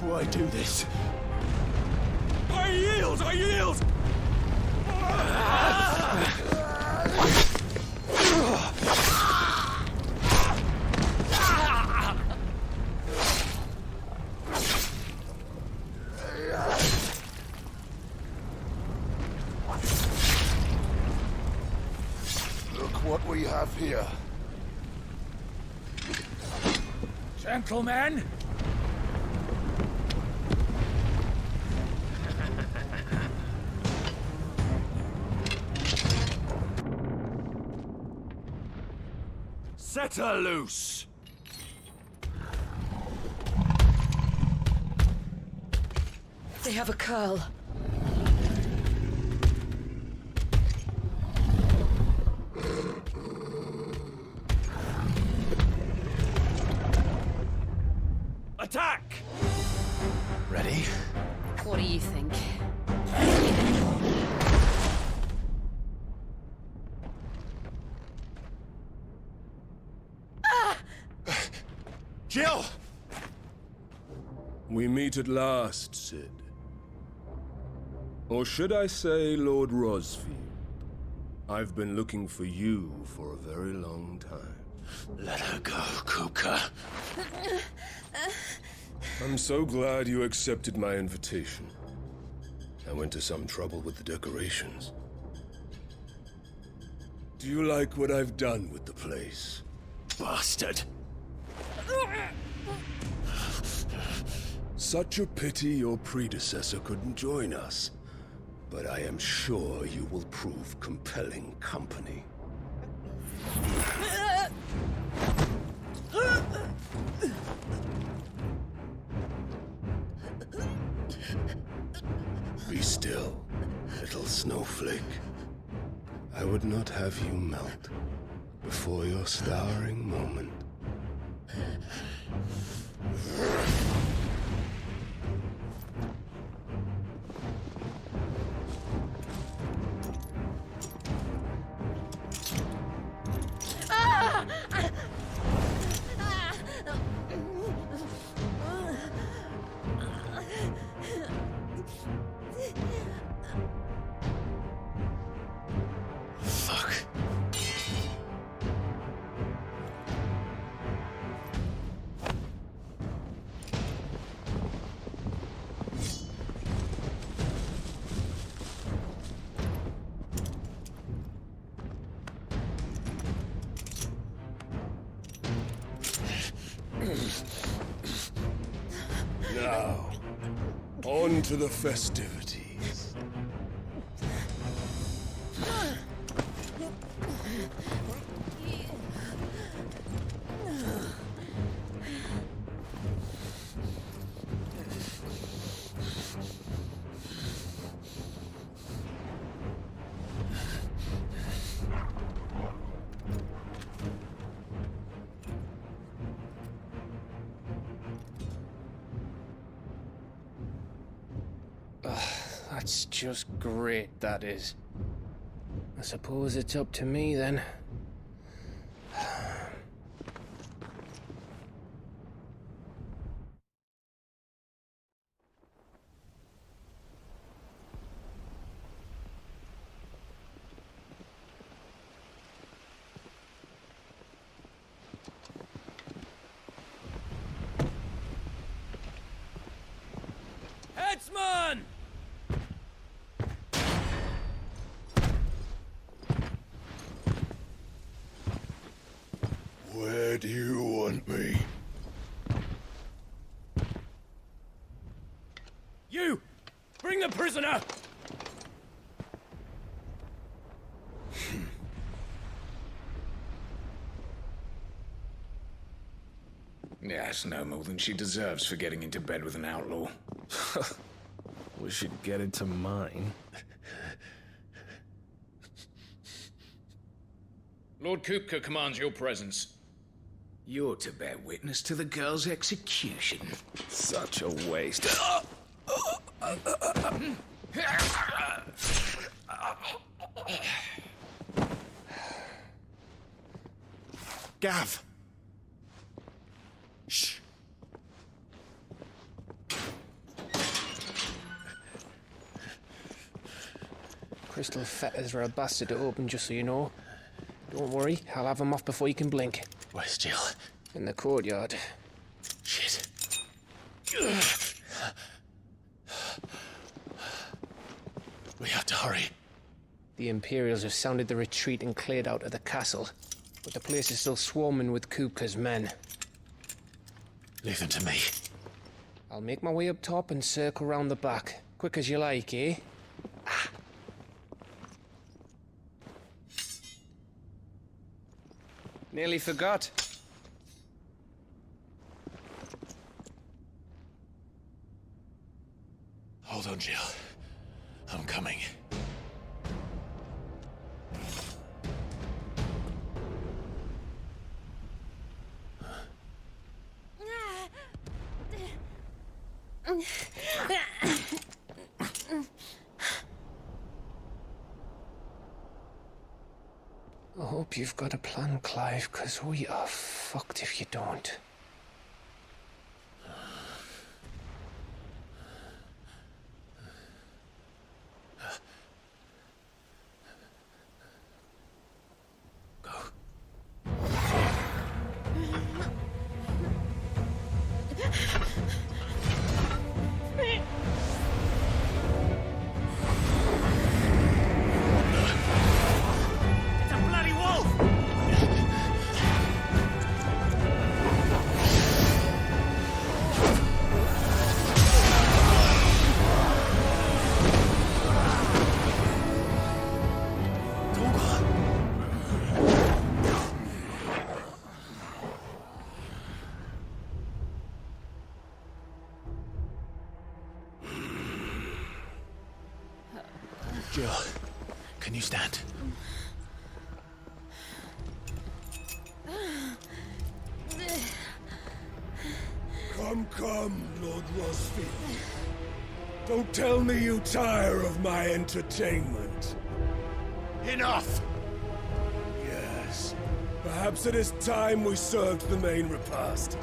Why do this? I yield! I yield! Look what we have here. Gentlemen! Set her loose! They have a curl. Attack! Ready? What do you think? Jill! We meet at last, Sid. Or should I say, Lord Rosfield? I've been looking for you for a very long time. Let her go, Kupka. I'm so glad you accepted my invitation. I went to some trouble with the decorations. Do you like what I've done with the place? Bastard! Such a pity your predecessor couldn't join us. But I am sure you will prove compelling company. Be still, little snowflake. I would not have you melt before your starring moment. On to the festivities. That's just great, that is. I suppose it's up to me, then. Headsman! Where do you want me? You! Bring the prisoner! Yes, no more than she deserves for getting into bed with an outlaw. We should get into mine. Lord Kupka commands your presence. You're to bear witness to the girl's execution. Such a waste. Gav! Shh. Crystal fetters are a bastard to open, just so you know. Don't worry, I'll have them off before you can blink. Where's Jill? In the courtyard. Shit. We have to hurry. The Imperials have sounded the retreat and cleared out of the castle, but the place is still swarming with Kupka's men. Leave them to me. I'll make my way up top and circle round the back. Quick as you like, eh? Nearly forgot. Hold on, Jill. I'm coming. I hope you've got a plan, Clive, because we are fucked if you don't. Jill, can you stand? Come, Lord Rosfield. Don't tell me you tire of my entertainment. Enough! Yes. Perhaps it is time we served the main repast.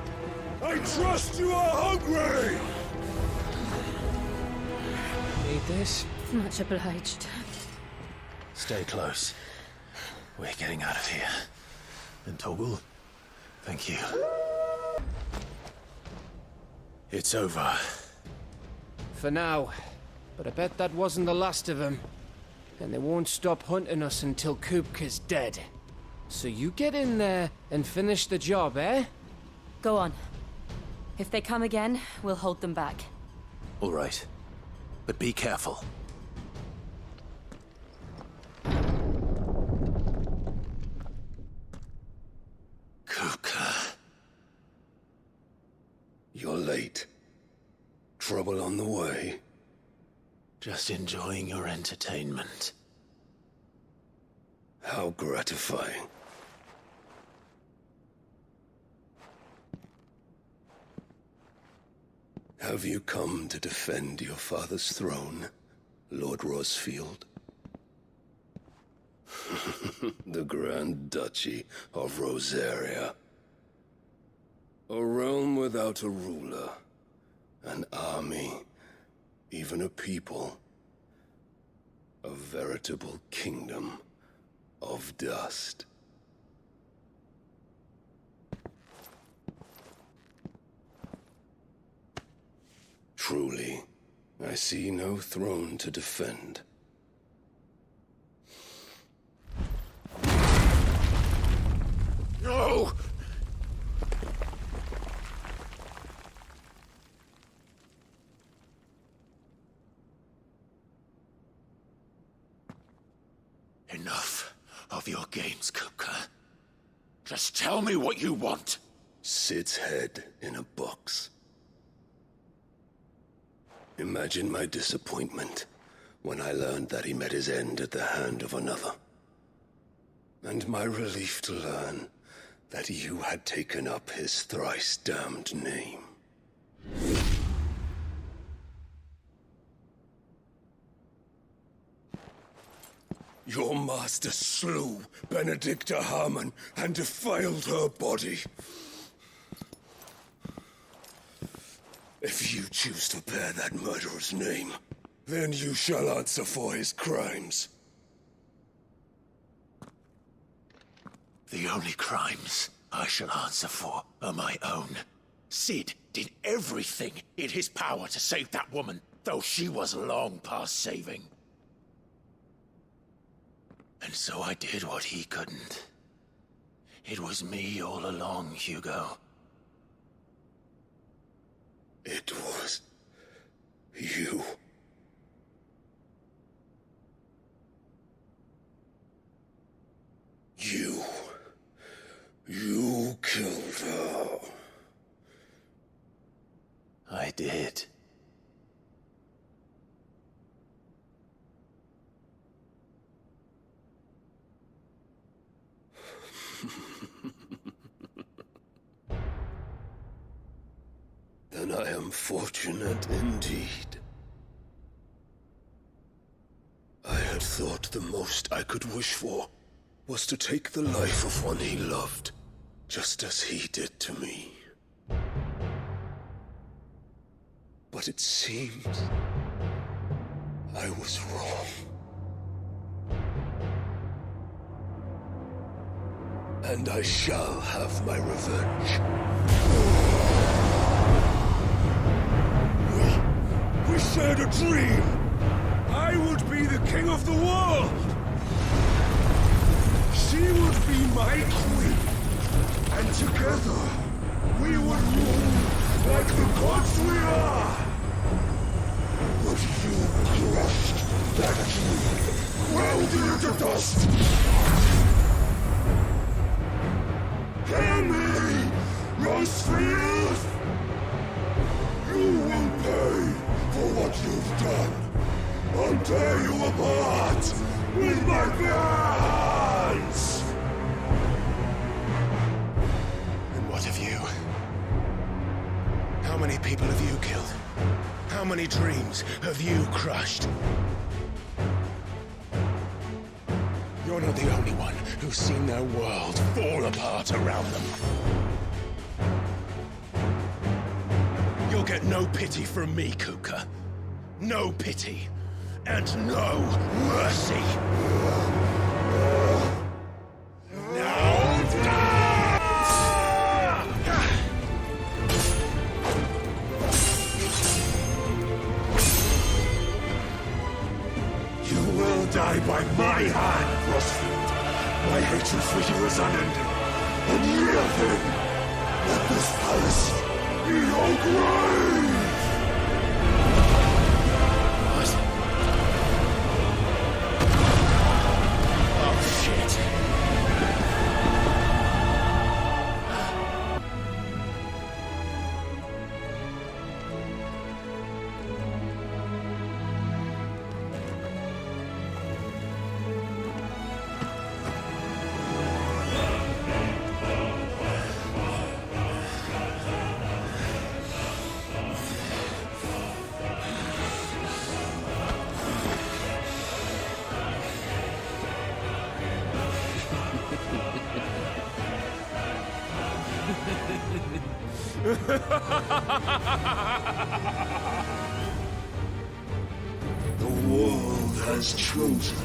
I trust you are hungry! Need this? Much obliged. Stay close. We're getting out of here. And Toggle, thank you. It's over. For now. But I bet that wasn't the last of them. And they won't stop hunting us until Kupka's dead. So you get in there and finish the job, eh? Go on. If they come again, we'll hold them back. All right. But be careful. Kuka. You're late. Trouble on the way? Just enjoying your entertainment. How gratifying. Have you come to defend your father's throne, Lord Rosfield? The Grand Duchy of Rosaria. A realm without a ruler, an army, even a people. A veritable kingdom of dust. Truly, I see no throne to defend. No! Enough of your games, Kuka. Just tell me what you want. Sid's head in a box. Imagine my disappointment when I learned that he met his end at the hand of another. And my relief to learn that you had taken up his thrice-damned name. Your master slew Benedicta Harmon and defiled her body. If you choose to bear that murderer's name, then you shall answer for his crimes. The only crimes I shall answer for are my own. Sid did everything in his power to save that woman, though she was long past saving. And so I did what he couldn't. It was me all along, Hugo. It was you. You killed her. I did. Then I am fortunate indeed. I had thought the most I could wish for was to take the life of one he loved, just as he did to me. But it seems I was wrong. And I shall have my revenge. We shared a dream. I would be the king of the world. She would be my queen. And together, we would rule like the gods we are. But you crushed that dream, welded it to dust. Hear me, Rosefield! You will pay for what you've done. I'll tear you apart with my bare hands! And what of you? How many people have you killed? How many dreams have you crushed? You're not the only one who's seen their world fall apart around them. You'll get no pity from me, Kuka. No pity. And no mercy. Now die! You will die by my hand, Rosfield. My hatred for you is unending. And year then, let this palace be your grave! The world has chosen.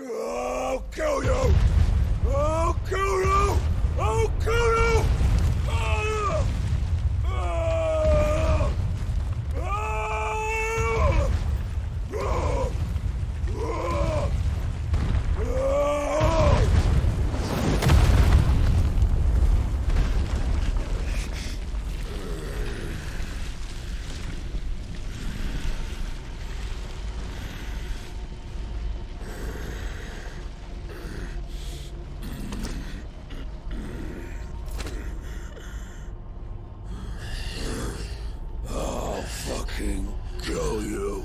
I'll kill you! I'll kill you! I'll kill you! I'll fucking kill you.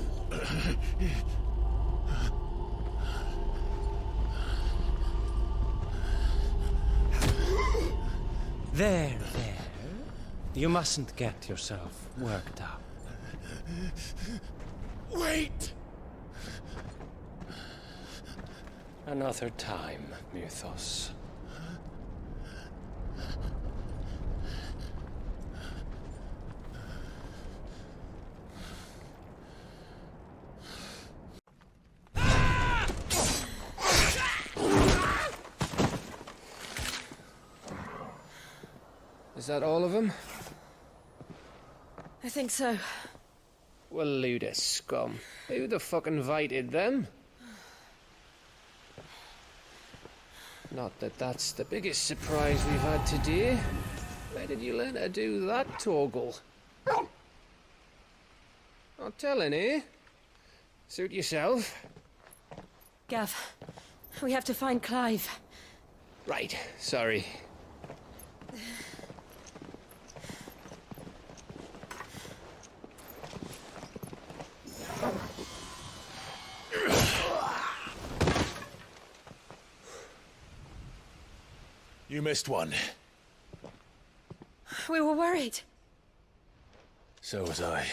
There. You mustn't get yourself worked up. Wait! Another time, Mythos. Is that all of them? I think so. Well, load of scum. Who the fuck invited them? Not that that's the biggest surprise we've had today. Where did you learn to do that, Torgal? Not telling, eh? Suit yourself. Gav, we have to find Clive. Right, sorry. You missed one. We were worried. So was I.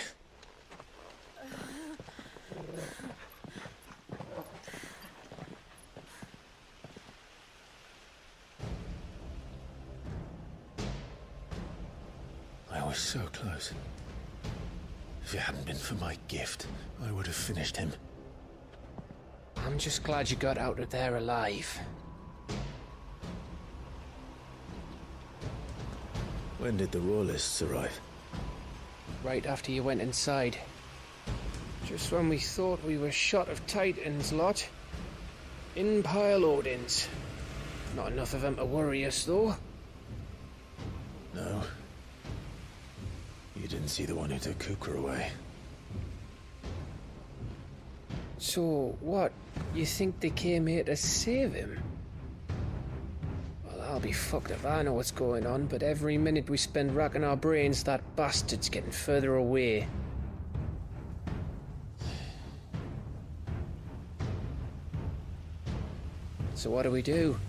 I was so close. If it hadn't been for my gift, I would have finished him. I'm just glad you got out of there alive. When did the Royalists arrive? Right after you went inside. Just when we thought we were shot of Titans, lot. In pile Odins. Not enough of them to worry us, though. No. You didn't see the one who took Kukra away. So, what? You think they came here to save him? Well, I'll be fucked if I know what's going on, but every minute we spend racking our brains, that bastard's getting further away. So what do we do?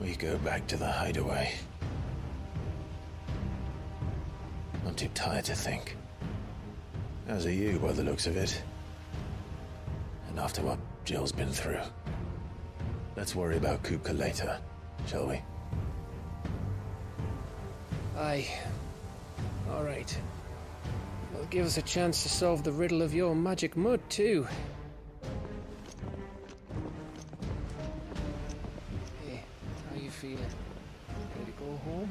We go back to the hideaway. I'm too tired to think. As are you, by the looks of it. And after what Jill's been through. Let's worry about Kupka later, shall we? Aye. All right. It'll give us a chance to solve the riddle of your magic mud, too. Hey, how you feeling? Ready to go home?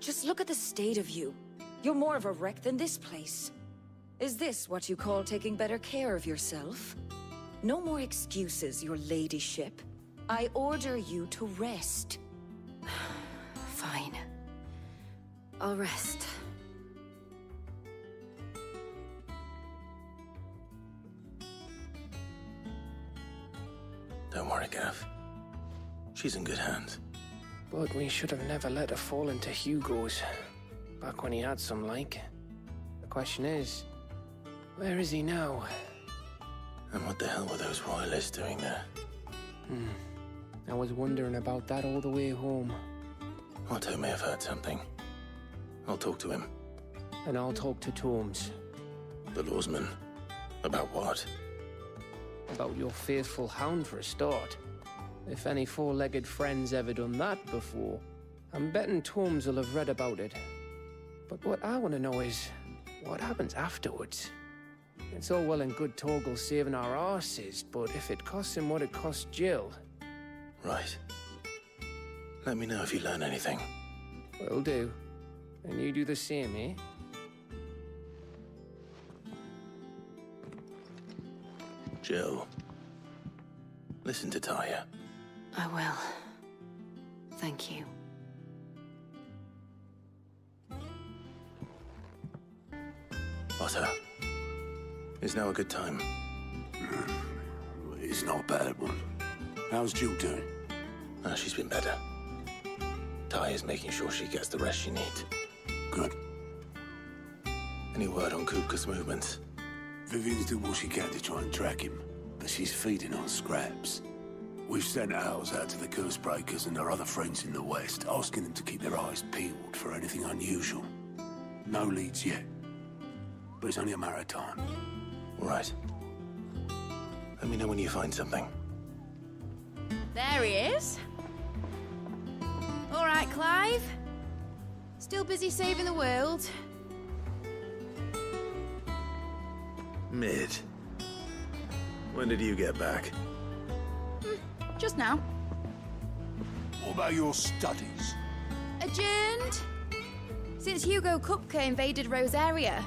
Just look at the state of you. You're more of a wreck than this place. Is this what you call taking better care of yourself? No more excuses, your ladyship. I order you to rest. Fine. I'll rest. Don't worry, Gav. She's in good hands. But we should have never let her fall into Hugo's. Back when he had some like. The question is, where is he now? And what the hell were those royalists doing there? I was wondering about that all the way home. Otto may have heard something. I'll talk to him. And I'll talk to Torms. The lawsman? About what? About your faithful hound for a start. If any four-legged friend's ever done that before, I'm betting Torms will have read about it. But what I want to know is, what happens afterwards? It's all well and good Torgal saving our arses, but if it costs him what it cost Jill... Right. Let me know if you learn anything. Will do. And you do the same, eh? Jill. Listen to Taya. I will. Thank you. Otto. Is now a good time? It's not a bad one. How's Jill doing? She's been better. Taya's making sure she gets the rest she needs. Good. Any word on Kupka's movements? Vivian's doing what she can to try and track him, but she's feeding on scraps. We've sent ours out to the Cursebreakers and our other friends in the West, asking them to keep their eyes peeled for anything unusual. No leads yet, but it's only a matter of time. All right. Let me know when you find something. There he is. All right, Clive. Still busy saving the world. Mid. When did you get back? Just now. What about your studies? Adjourned. Since Hugo Kupka invaded Rosaria.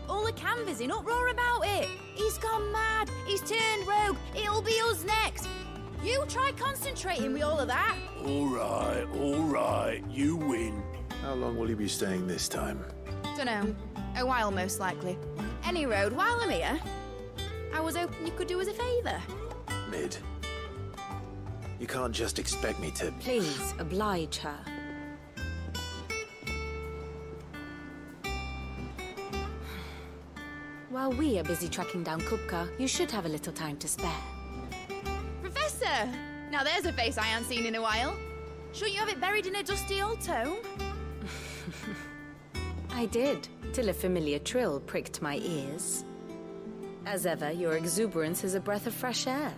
All the canvassers in uproar about it. He's gone mad. He's turned rogue. It'll be us next. You try concentrating with all of that. All right. You win. How long will you be staying this time? Dunno. A while, most likely. Any road, while I'm here, I was hoping you could do us a favour. Mid. You can't just expect me to... Please, oblige her. While we are busy tracking down Kupka, you should have a little time to spare. Professor! Now there's a face I haven't seen in a while. Shouldn't you have it buried in a dusty old tome? I did, till a familiar trill pricked my ears. As ever, your exuberance is a breath of fresh air,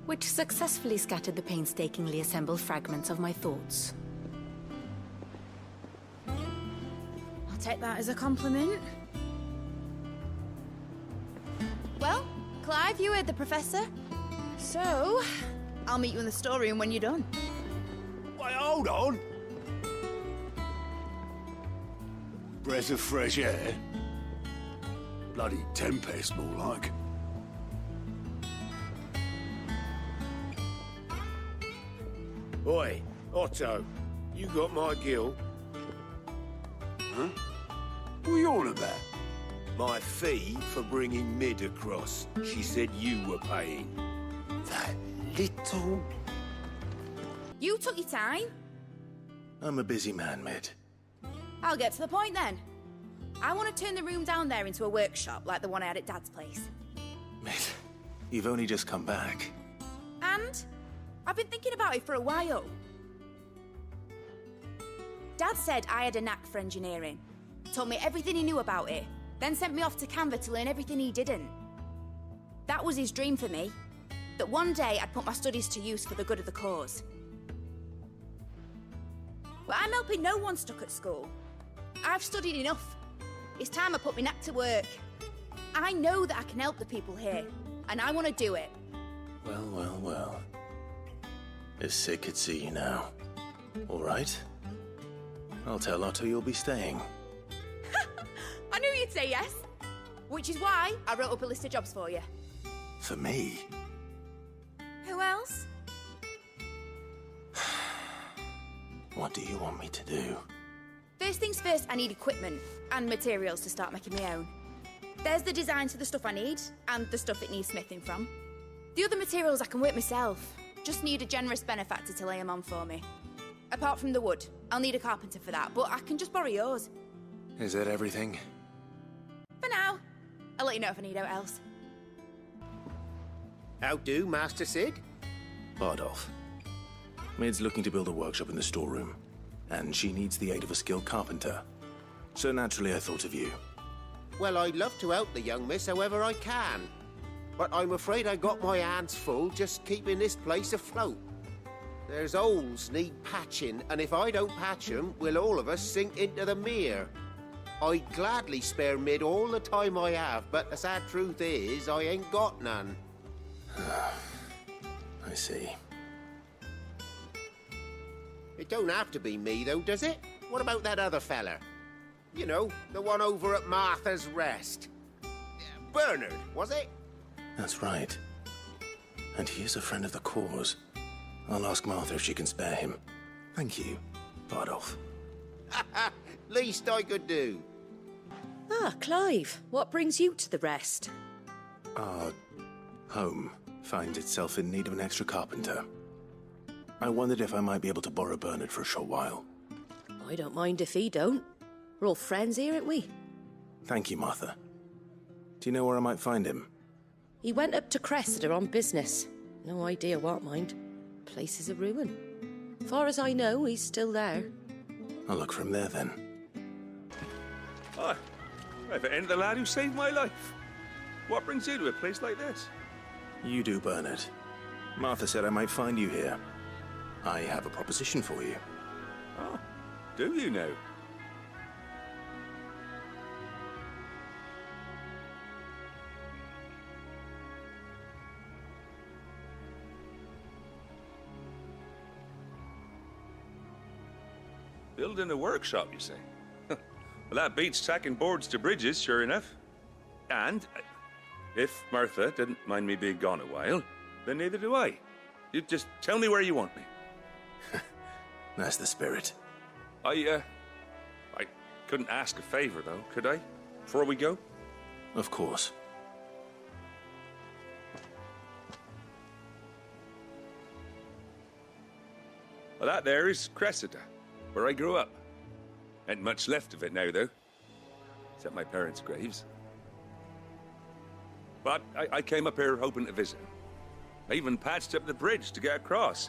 which successfully scattered the painstakingly assembled fragments of my thoughts. I'll take that as a compliment. Well, Clive, you heard the Professor. So, I'll meet you in the storeroom when you're done. Wait, hold on. Breath of fresh air. Bloody tempest, more like. Oi, Otto, you got my gill? Huh? What are you on about? My fee for bringing Mid across. She said you were paying. That little... You took your time. I'm a busy man, Mid. I'll get to the point then. I want to turn the room down there into a workshop like the one I had at Dad's place. Mid, you've only just come back. And I've been thinking about it for a while. Dad said I had a knack for engineering. Told me everything he knew about it, then sent me off to Canva to learn everything he didn't. That was his dream for me. That one day I'd put my studies to use for the good of the cause. But I'm helping no one stuck at school. I've studied enough. It's time I put my knack to work. I know that I can help the people here, and I want to do it. Well, well, well. If Sid could see you now. All right. I'll tell Otto you'll be staying. I knew you'd say yes. Which is why I wrote up a list of jobs for you. For me? Who else? What do you want me to do? First things first, I need equipment and materials to start making my own. There's the designs for the stuff I need, and the stuff it needs smithing from. The other materials I can work myself. Just need a generous benefactor to lay them on for me. Apart from the wood, I'll need a carpenter for that, but I can just borrow yours. Is that everything? For now. I'll let you know if I need out else. How do, Master Sid? Bardolph. Mid's looking to build a workshop in the storeroom, and she needs the aid of a skilled carpenter. So naturally I thought of you. Well, I'd love to help the young miss however I can. But I'm afraid I got my hands full just keeping this place afloat. There's holes need patching, and if I don't patch them, will all of us sink into the mere. I'd gladly spare Mid all the time I have, but the sad truth is, I ain't got none. I see. It don't have to be me, though, does it? What about that other fella? You know, the one over at Martha's Rest. Bernard, was it? That's right. And he is a friend of the cause. I'll ask Martha if she can spare him. Thank you, Bardolph. Least I could do. Ah, Clive, what brings you to the Rest? Our home finds itself in need of an extra carpenter. I wondered if I might be able to borrow Bernard for a short while. I don't mind if he don't. We're all friends here, aren't we? Thank you, Martha. Do you know where I might find him? He went up to Cressida on business. No idea what, mind. Place is a ruin. Far as I know, he's still there. I'll look for him there, then. Hi. I've ended the lad who saved my life. What brings you to a place like this? You do, Bernard. Martha said I might find you here. I have a proposition for you. Oh, do you know? Building a workshop, you say? Well, that beats tacking boards to bridges, sure enough. And if Martha didn't mind me being gone a while, then neither do I. You just tell me where you want me. That's the spirit. I couldn't ask a favor, though, could I? Before we go? Of course. Well, that there is Cressida, where I grew up. Ain't much left of it now, though. Except my parents' graves. But I came up here hoping to visit. I even patched up the bridge to get across.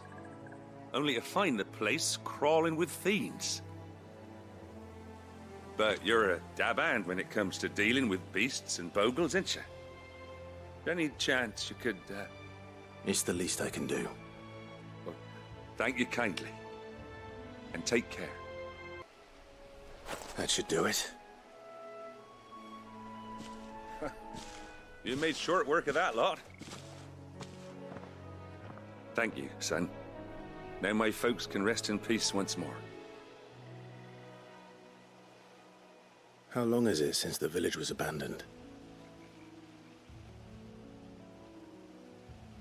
Only to find the place crawling with fiends. But you're a dab hand when it comes to dealing with beasts and bogles, ain't you? Any chance you could, It's the least I can do. Well, thank you kindly. And take care. That should do it. You made short work of that lot. Thank you, son. Now my folks can rest in peace once more. How long is it since the village was abandoned?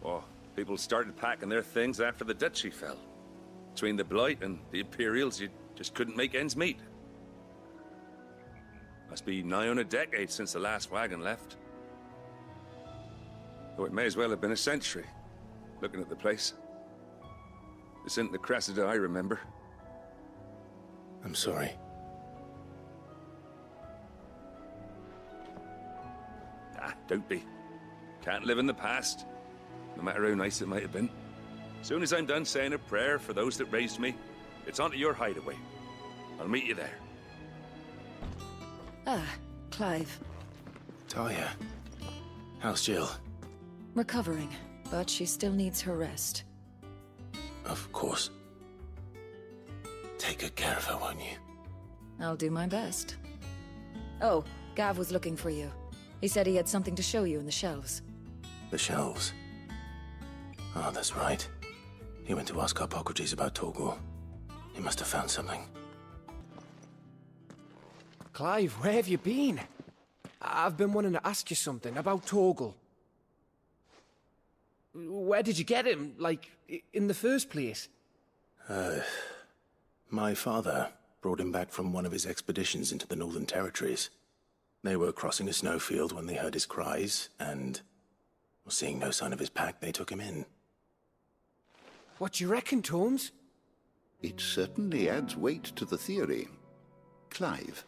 Oh, people started packing their things after the duchy fell. Between the Blight and the Imperials, you just couldn't make ends meet. Must be nigh on a decade since the last wagon left. Though it may as well have been a century, looking at the place. This isn't the Cressida I remember. I'm sorry. Ah, don't be. Can't live in the past, no matter how nice it might have been. Soon as I'm done saying a prayer for those that raised me, it's onto your hideaway. I'll meet you there. Ah, Clive. Talia. How's Jill? Recovering, but she still needs her rest. Of course. Take good care of her, won't you? I'll do my best. Oh, Gav was looking for you. He said he had something to show you in the shelves. The shelves? Ah, that's right. He went to ask Harpocrates about Torgal. He must have found something. Clive, where have you been? I've been wanting to ask you something about Torgal. Where did you get him, like, in the first place? My father brought him back from one of his expeditions into the Northern Territories. They were crossing a snowfield when they heard his cries, and, seeing no sign of his pack, they took him in. What do you reckon, Torms? It certainly adds weight to the theory. Clive,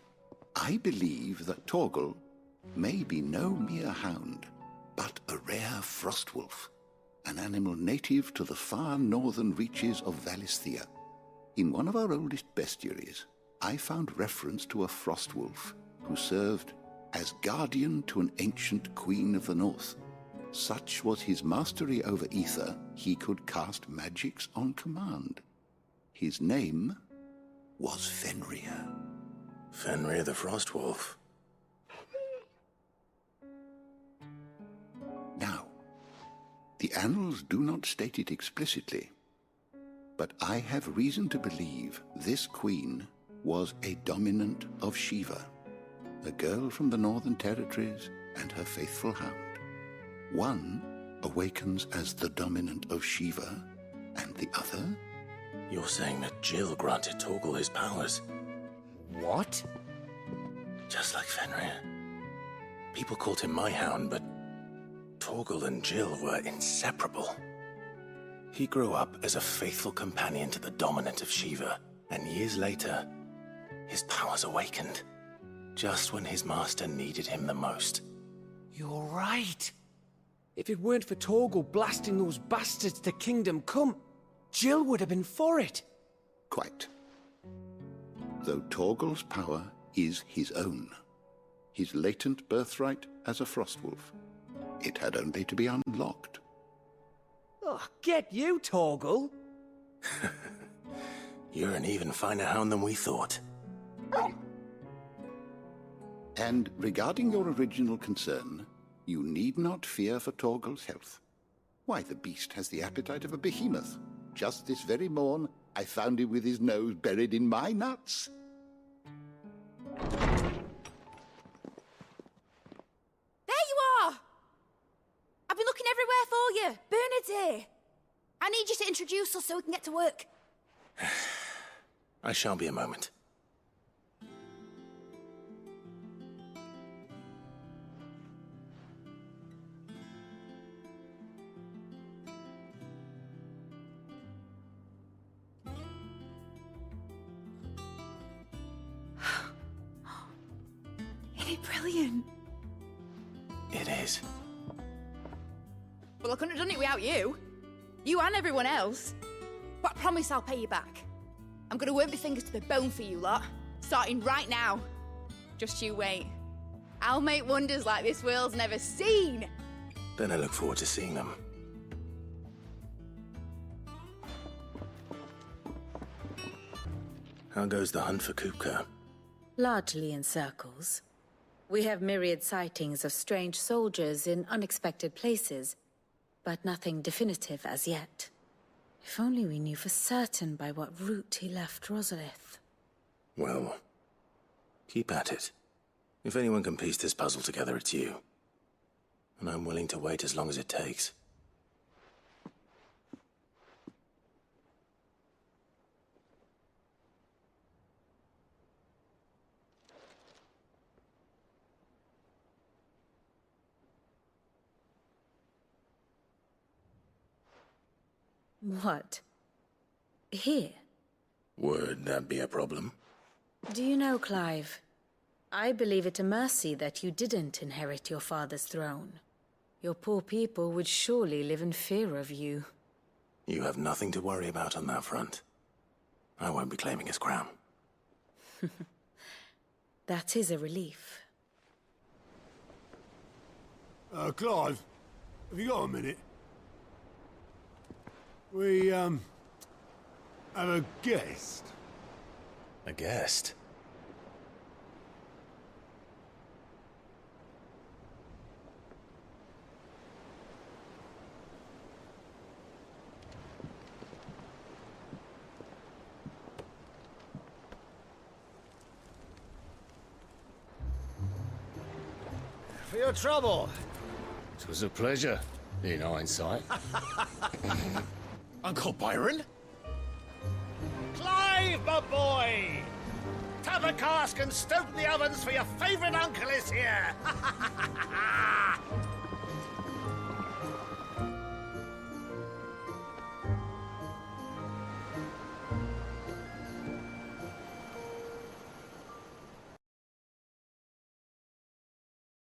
I believe that Torgal may be no mere hound, but a rare frostwolf, an animal native to the far northern reaches of Valisthea. In one of our oldest bestiaries, I found reference to a frostwolf who served as guardian to an ancient queen of the north. Such was his mastery over ether, he could cast magics on command. His name was Fenrir. Fenrir the Frostwolf. Now, the annals do not state it explicitly, but I have reason to believe this queen was a dominant of Shiva, a girl from the Northern Territories and her faithful hound. One awakens as the dominant of Shiva, and the other? You're saying that Jill granted Torgal his powers? What? Just like Fenrir. People called him my hound, but Torgal and Jill were inseparable. He grew up as a faithful companion to the dominant of Shiva, and years later, his powers awakened, just when his master needed him the most. You're right. If it weren't for Torgal blasting those bastards to Kingdom Come, Jill would have been for it. Quite. Though Torgal's power is his own, his latent birthright as a Frostwolf. It had only to be unlocked. Oh, get you, Torgal! You're an even finer hound than we thought. And regarding your original concern, you need not fear for Torgal's health. Why, the beast has the appetite of a behemoth. Just this very morn, I found him with his nose buried in my nuts. There you are! I've been looking everywhere for you. Bernard's here. I need you to introduce us so we can get to work. I shall be a moment. Isn't it brilliant? It is. Well, I couldn't have done it without you. You and everyone else. But I promise I'll pay you back. I'm gonna work my fingers to the bone for you lot. Starting right now. Just you wait. I'll make wonders like this world's never seen. Then I look forward to seeing them. How goes the hunt for Kupka? Largely in circles. We have myriad sightings of strange soldiers in unexpected places, but nothing definitive as yet. If only we knew for certain by what route he left Rosalith. Well, keep at it. If anyone can piece this puzzle together, it's you. And I'm willing to wait as long as it takes. What? Here? Would that be a problem? Do you know, Clive? I believe it a mercy that you didn't inherit your father's throne. Your poor people would surely live in fear of you. You have nothing to worry about on that front. I won't be claiming his crown. That is a relief. Clive, have you got a minute? We, have a guest. A guest? For your trouble. It was a pleasure, in hindsight. Uncle Byron? Clive, my boy! Tap a cask and stoke the ovens for your favourite uncle is here!